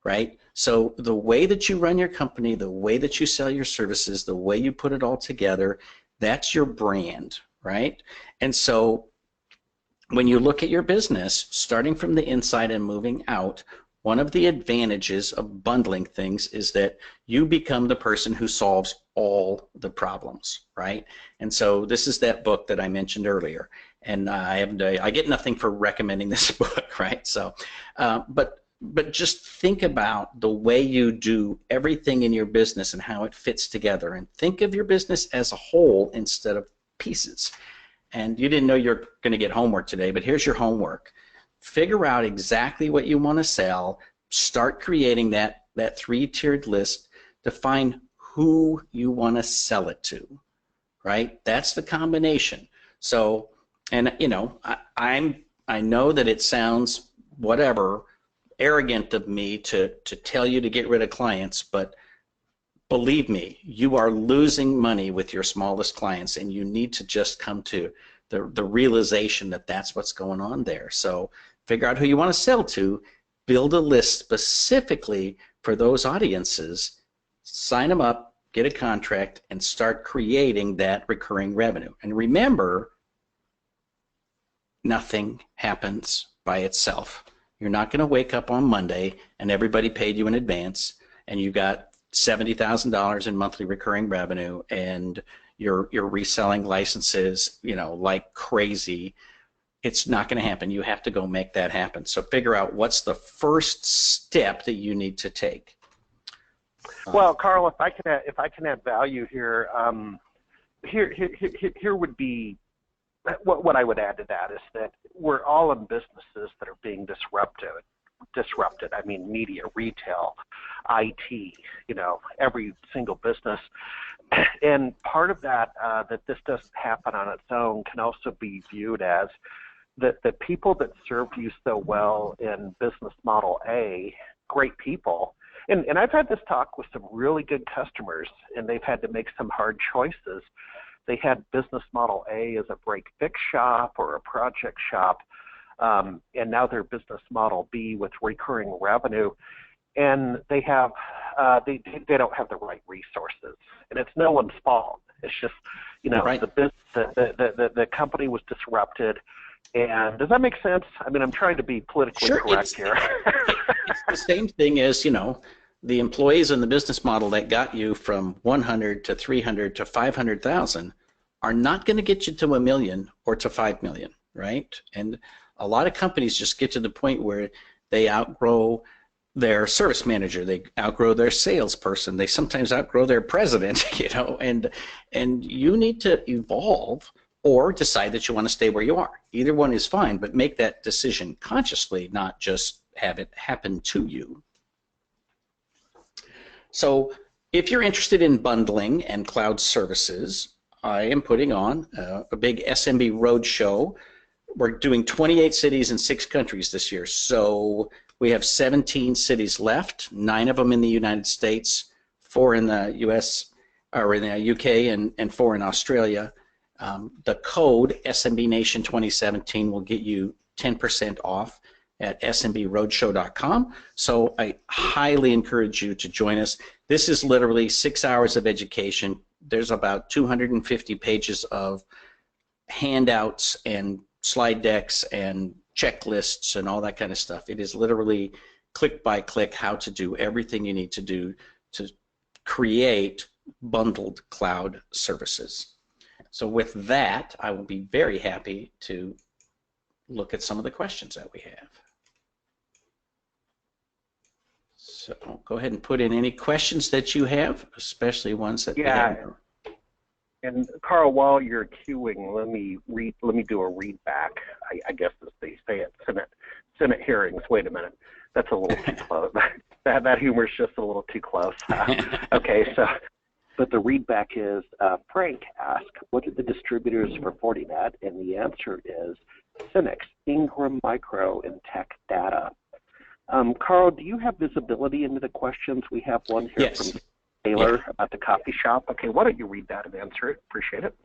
right? So the way that you run your company, the way that you sell your services, the way you put it all together, that's your brand, right? And so when you look at your business, starting from the inside and moving out, one of the advantages of bundling things is that you become the person who solves all the problems, right? And so this is that book that I mentioned earlier, and I get nothing for recommending this book, right? So, but just think about the way you do everything in your business and how it fits together, and think of your business as a whole instead of pieces. And you didn't know you're going to get homework today, but here's your homework. Figure out exactly what you want to sell. Start creating that three-tiered list. Define who you want to sell it to, right? That's the combination. So, and you know, I know that it sounds whatever arrogant of me to tell you to get rid of clients, but believe me, you are losing money with your smallest clients, and you need to just come to the realization that that's what's going on there. So figure out who you want to sell to, build a list specifically for those audiences, sign them up, get a contract, and start creating that recurring revenue. And remember, nothing happens by itself. You're not going to wake up on Monday and everybody paid you in advance and you got $70,000 in monthly recurring revenue and you're reselling licenses, you know, like crazy. It's not going to happen. You have to go make that happen. So figure out what's the first step that you need to take. Well, Carl, if I can add value here, here would be what I would add to that is that we're all in businesses that are being disrupted. I mean, media, retail, IT, you know, every single business. And part of that, that this doesn't happen on its own, can also be viewed as that the people that served you so well in business model A, great people, and I've had this talk with some really good customers, and they've had to make some hard choices. They had business model A as a break-fix shop or a project shop, and now they're business model B with recurring revenue, and they have they don't have the right resources, and it's no one's fault. It's just, you know, right. the company was disrupted. And does that make sense? I mean, I'm trying to be politically correct here. It's the same thing as, you know, the employees in the business model that got you from 100 to 300 to 500,000. are not going to get you to 1 million or to 5 million, right? And a lot of companies just get to the point where they outgrow their service manager, they outgrow their salesperson, they sometimes outgrow their president, you know, and you need to evolve or decide that you want to stay where you are. Either one is fine, but make that decision consciously, not just have it happen to you. So if you're interested in bundling and cloud services, I am putting on a big SMB roadshow. We're doing 28 cities in 6 countries this year. So we have 17 cities left, 9 of them in the United States, 4 in the US or in the UK, and 4 in Australia. The code SMB Nation 2017 will get you 10% off at smbroadshow.com. So I highly encourage you to join us. This is literally 6 hours of education. There's about 250 pages of handouts and slide decks and checklists and all that kind of stuff. It is literally click by click how to do everything you need to do to create bundled cloud services. So with that, I will be very happy to look at some of the questions that we have. So go ahead and put in any questions that you have, especially ones that we have. And Karl, while you're queuing, let me do a read back. I guess as they say at Senate hearings. Wait a minute, that's a little too close. That humor's just a little too close. Okay, but the read back is Frank asked, what are the distributors for Fortinet? And the answer is Synnex, Ingram Micro, and Tech Data. Karl, do you have visibility into the questions? We have one here from Taylor about the coffee shop. Okay, why don't you read that and answer it? Appreciate it.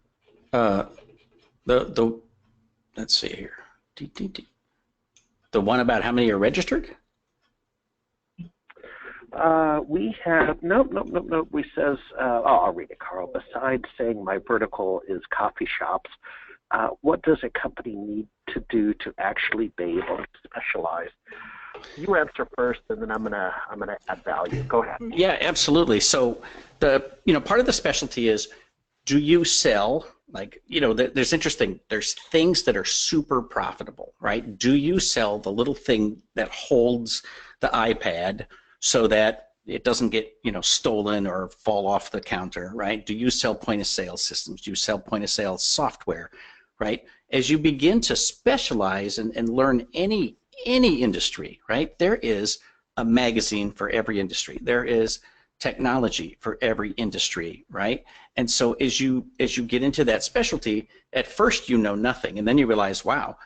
Let's see here. The one about how many are registered? We have no. We says I'll read it, Karl. Besides saying my vertical is coffee shops, what does a company need to do to actually be able to specialize? You answer first, and then I'm gonna add value. Go ahead. Yeah, absolutely. So part of the specialty is, do you sell, there's things that are super profitable, right? Do you sell the little thing that holds the iPad so that it doesn't get stolen or fall off the counter, right? Do you sell point of sale systems? Do you sell point of sale software, right? As you begin to specialize and learn any industry, right? There is a magazine for every industry. There is technology for every industry, right? And so as you get into that specialty, at first you know nothing, and then you realize, wow,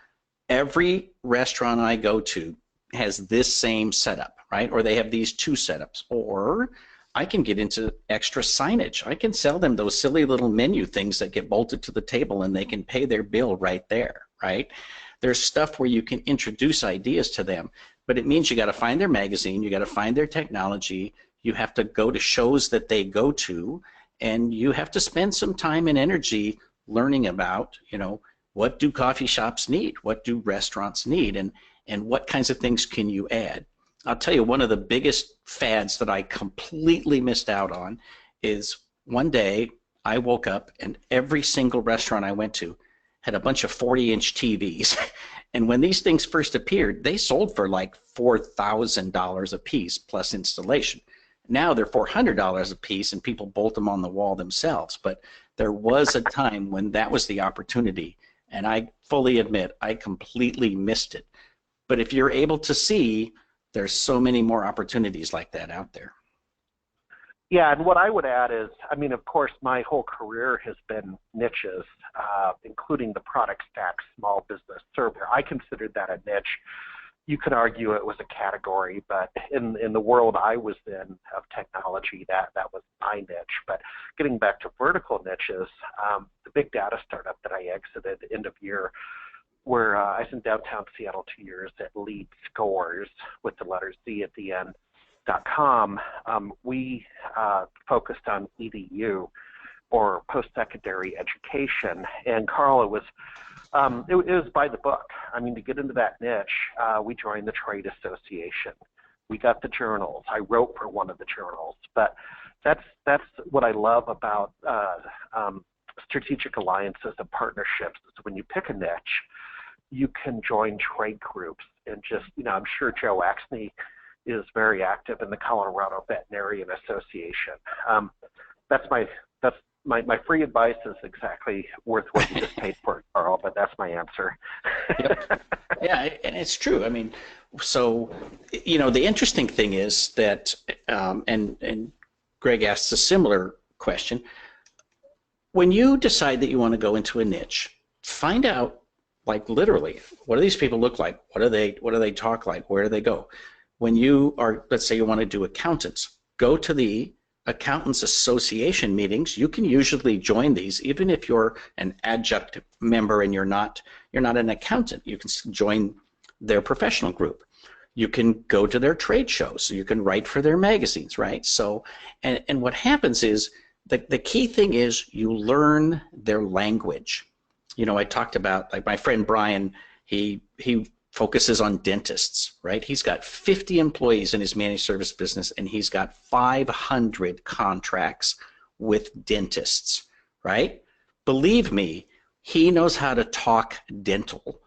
every restaurant I go to has this same setup, right? Or they have these 2 setups. Or I can get into extra signage. I can sell them those silly little menu things that get bolted to the table and they can pay their bill right there, right? There's stuff where you can introduce ideas to them, but it means you got to find their magazine, you got to find their technology, you have to go to shows that they go to, and you have to spend some time and energy learning about, what do coffee shops need, what do restaurants need, and what kinds of things can you add. I'll tell you, one of the biggest fads that I completely missed out on is one day I woke up and every single restaurant I went to had a bunch of 40-inch TVs. And when these things first appeared, they sold for like $4,000 a piece plus installation. Now they're $400 a piece and people bolt them on the wall themselves. But there was a time when that was the opportunity, and I fully admit I completely missed it. But if you're able to see, there's so many more opportunities like that out there. Yeah, and what I would add is, of course, my whole career has been niches, including the product stack small business server. I considered that a niche. You could argue it was a category, but in the world I was in of technology, that was my niche. But getting back to vertical niches, the big data startup that I exited end of year, where I was in downtown Seattle 2 years at Lead Scores with the letter Z at the end. .com, we focused on EDU, or post-secondary education. And Karl, it was by the book. To get into that niche, we joined the trade association. We got the journals. I wrote for one of the journals. But that's what I love about strategic alliances and partnerships. So when you pick a niche, you can join trade groups and just, I'm sure Joe Axney is very active in the Colorado Veterinarian Association. That's my free advice is exactly worth what you just paid for it, Karl, but that's my answer. Yep. Yeah, and it's true. I mean, so, the interesting thing is that, and Greg asks a similar question, when you decide that you want to go into a niche, find out, like, literally, what do these people look like? What do they talk like? Where do they go? When you are, let's say you want to do accountants, go to the Accountants Association meetings. You can usually join these, even if you're an adjunct member and you're not an accountant. You can join their professional group. You can go to their trade shows. You can write for their magazines, right? So, and what happens is the key thing is you learn their language. I talked about, like, my friend Brian. He focuses on dentists, right? He's got 50 employees in his managed service business, and he's got 500 contracts with dentists, right? Believe me, he knows how to talk dental.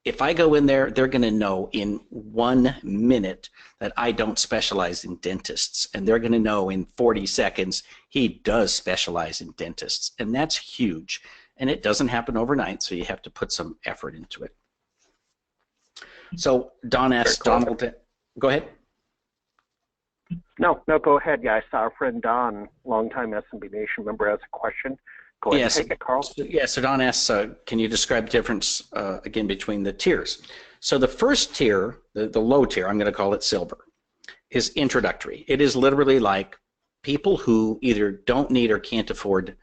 If I go in there, they're going to know in 1 minute that I don't specialize in dentists, and they're going to know in 40 seconds he does specialize in dentists, and that's huge. And it doesn't happen overnight, so you have to put some effort into it. So Don asked Donald, go ahead. No, go ahead. Yeah, I saw our friend Don, longtime SMB Nation member, has a question. Go ahead and take it, Karl. Yeah, so Don asks, can you describe the difference, again, between the tiers? So the first tier, the low tier, I'm going to call it silver, is introductory. It is literally like people who either don't need or can't afford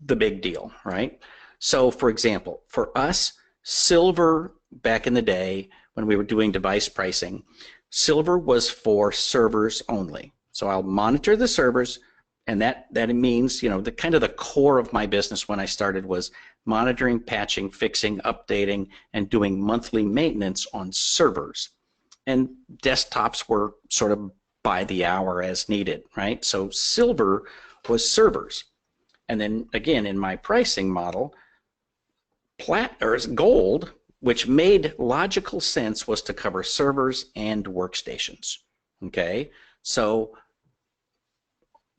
the big deal, right? So, for example, for us, silver back in the day when we were doing device pricing, silver was for servers only. So I'll monitor the servers, and that means, the kind of the core of my business when I started was monitoring, patching, fixing, updating, and doing monthly maintenance on servers. And desktops were sort of by the hour as needed, right? So silver was servers. And then again, in my pricing model, gold, which made logical sense, was to cover servers and workstations. Okay, so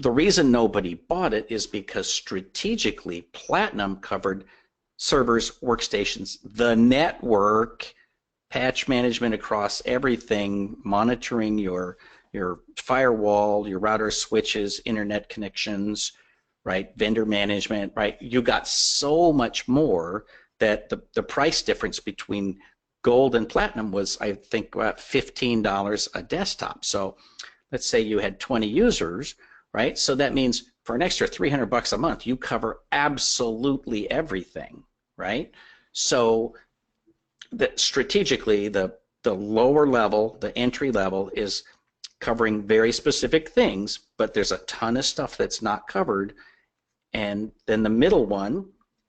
the reason nobody bought it is because strategically platinum covered servers, workstations, the network, patch management across everything, monitoring your firewall, your router switches, internet connections, right, vendor management, right? You got so much more that the price difference between gold and platinum was, I think, about $15 a desktop. So let's say you had 20 users, right? So that means for an extra $300 a month, you cover absolutely everything, right? So that strategically, the lower level, the entry level, is covering very specific things, but there's a ton of stuff that's not covered. And then the middle one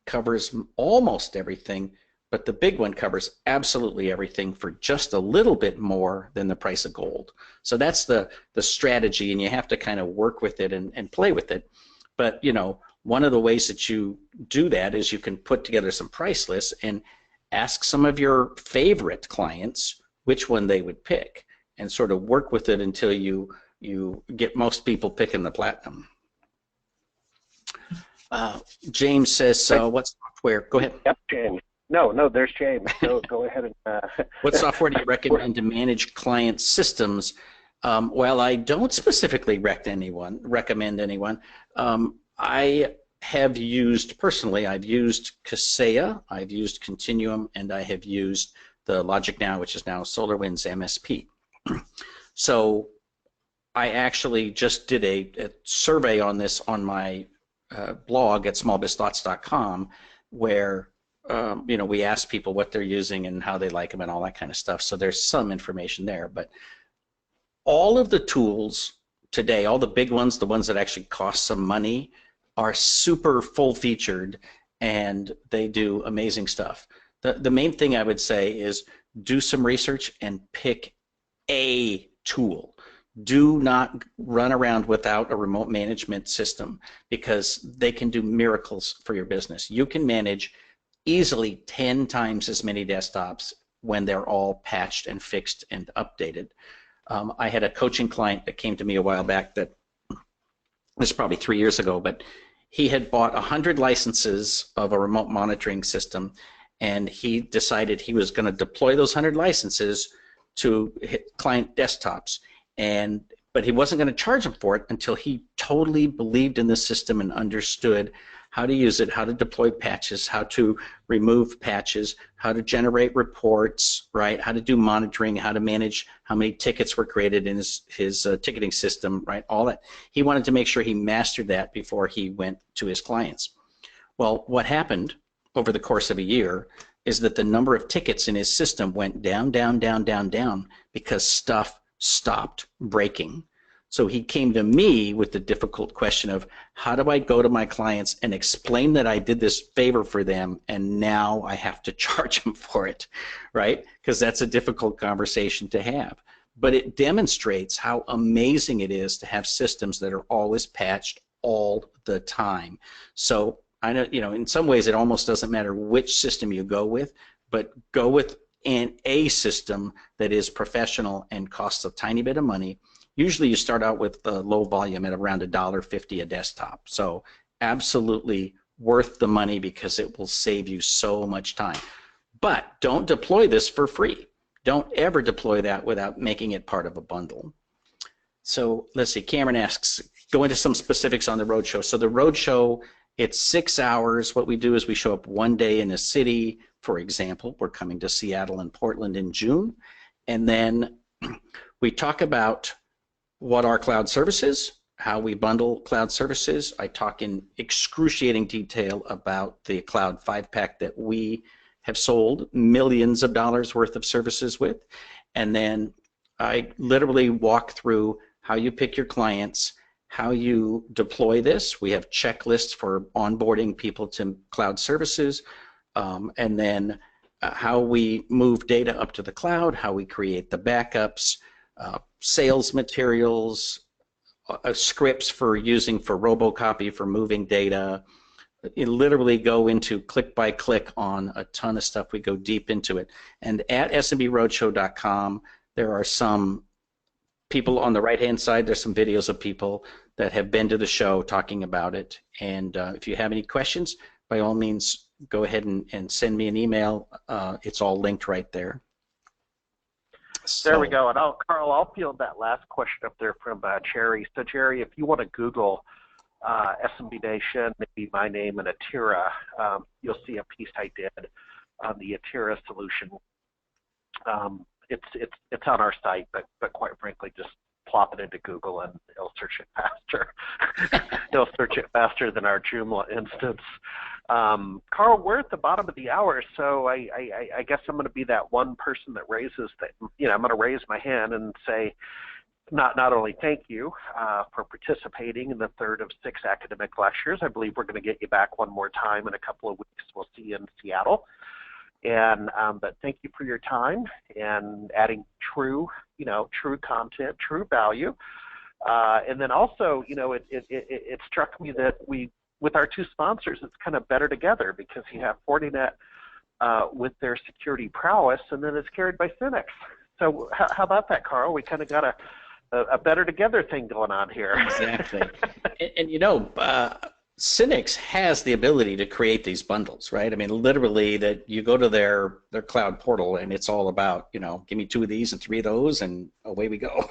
covers almost everything, but the big one covers absolutely everything for just a little bit more than the price of gold. So that's the strategy, and you have to kind of work with it and play with it. But one of the ways that you do that is you can put together some price lists and ask some of your favorite clients which one they would pick, and sort of work with it until you get most people picking the platinum. James says, what software? Go ahead. Yep, James. No, there's James. Go ahead and. What software do you recommend to manage client systems? Well, I don't specifically recommend anyone. I have used, personally, I've used Kaseya, I've used Continuum, and I have used the Logic Now, which is now SolarWinds MSP. So I actually just did a survey on this on my blog at smallbizthoughts.com, where we asked people what they're using and how they like them and all that kind of stuff. So there's some information there, but all of the tools today, all the big ones, the ones that actually cost some money, are super full-featured, and they do amazing stuff. The main thing I would say is do some research and pick a tool. do not run around without a remote management system, because they can do miracles for your business. You can manage easily 10 times as many desktops when they're all patched and fixed and updated. I had a coaching client that came to me a while back, that this is probably 3 years ago, but he had bought 100 licenses of a remote monitoring system, and he decided he was going to deploy those 100 licenses to client desktops. But he wasn't going to charge them for it until he totally believed in the system and understood how to use it, how to deploy patches, how to remove patches, how to generate reports, right? How to do monitoring, how to manage how many tickets were created in his ticketing system, right? All that. He wanted to make sure he mastered that before he went to his clients. Well, what happened over the course of a year is that the number of tickets in his system went down, down, down, down, down, because stuff stopped breaking. So he came to me with the difficult question of, how do I go to my clients and explain that I did this favor for them and now I have to charge them for it, right? Because that's a difficult conversation to have. But it demonstrates how amazing it is to have systems that are always patched all the time. So I know, in some ways it almost doesn't matter which system you go with, but go with a system that is professional and costs a tiny bit of money. Usually you start out with the low volume at around $1.50 a desktop. So absolutely worth the money, because it will save you so much time. But don't deploy this for free. Don't ever deploy that without making it part of a bundle. So let's see, Cameron asks, go into some specifics on the roadshow. So the roadshow, it's 6 hours. What we do is we show up one day in a city. For example, we're coming to Seattle and Portland in June. And then we talk about what are cloud services, how we bundle cloud services. I talk in excruciating detail about the Cloud 5-pack that we have sold millions of dollars worth of services with. And then I literally walk through how you pick your clients, how you deploy this. We have checklists for onboarding people to cloud services, and then how we move data up to the cloud, how we create the backups, sales materials, scripts for using for robocopy for moving data. You literally go into click by click on a ton of stuff. We go deep into it. And at smbroadshow.com, there are some people on the right-hand side. There's some videos of people that have been to the show talking about it. And if you have any questions, by all means, go ahead and send me an email. It's all linked right there. There we go. And Carl, I'll field that last question up there from Jerry. So, Jerry, if you want to Google SMB Nation, maybe my name and Atira, you'll see a piece I did on the Atira solution. It's on our site, but quite frankly, just plop it into Google and it'll search it faster. It'll search it faster than our Joomla instance. Carl, we're at the bottom of the hour, so I guess I'm going to be that one person that raises that. I'm going to raise my hand and say, not only thank you for participating in the third of 6 academic lectures. I believe we're going to get you back one more time in a couple of weeks. We'll see you in Seattle. And but thank you for your time and adding true content, true value. And then also, it struck me that with our 2 sponsors, it's kind of better together, because you have Fortinet with their security prowess, and then it's carried by Synnex. So how about that, Carl? We kind of got a better together thing going on here. Exactly. and Synnex has the ability to create these bundles, right? I mean, literally, that you go to their cloud portal and it's all about, give me 2 of these and 3 of those, and away we go.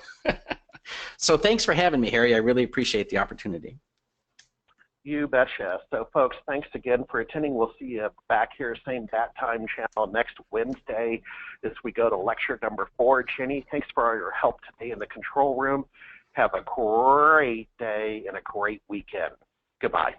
So thanks for having me, Harry. I really appreciate the opportunity. You betcha. So, folks, thanks again for attending. We'll see you back here, same bat time channel next Wednesday as we go to lecture number 4. Jenny, thanks for all your help today in the control room. Have a great day and a great weekend. Goodbye.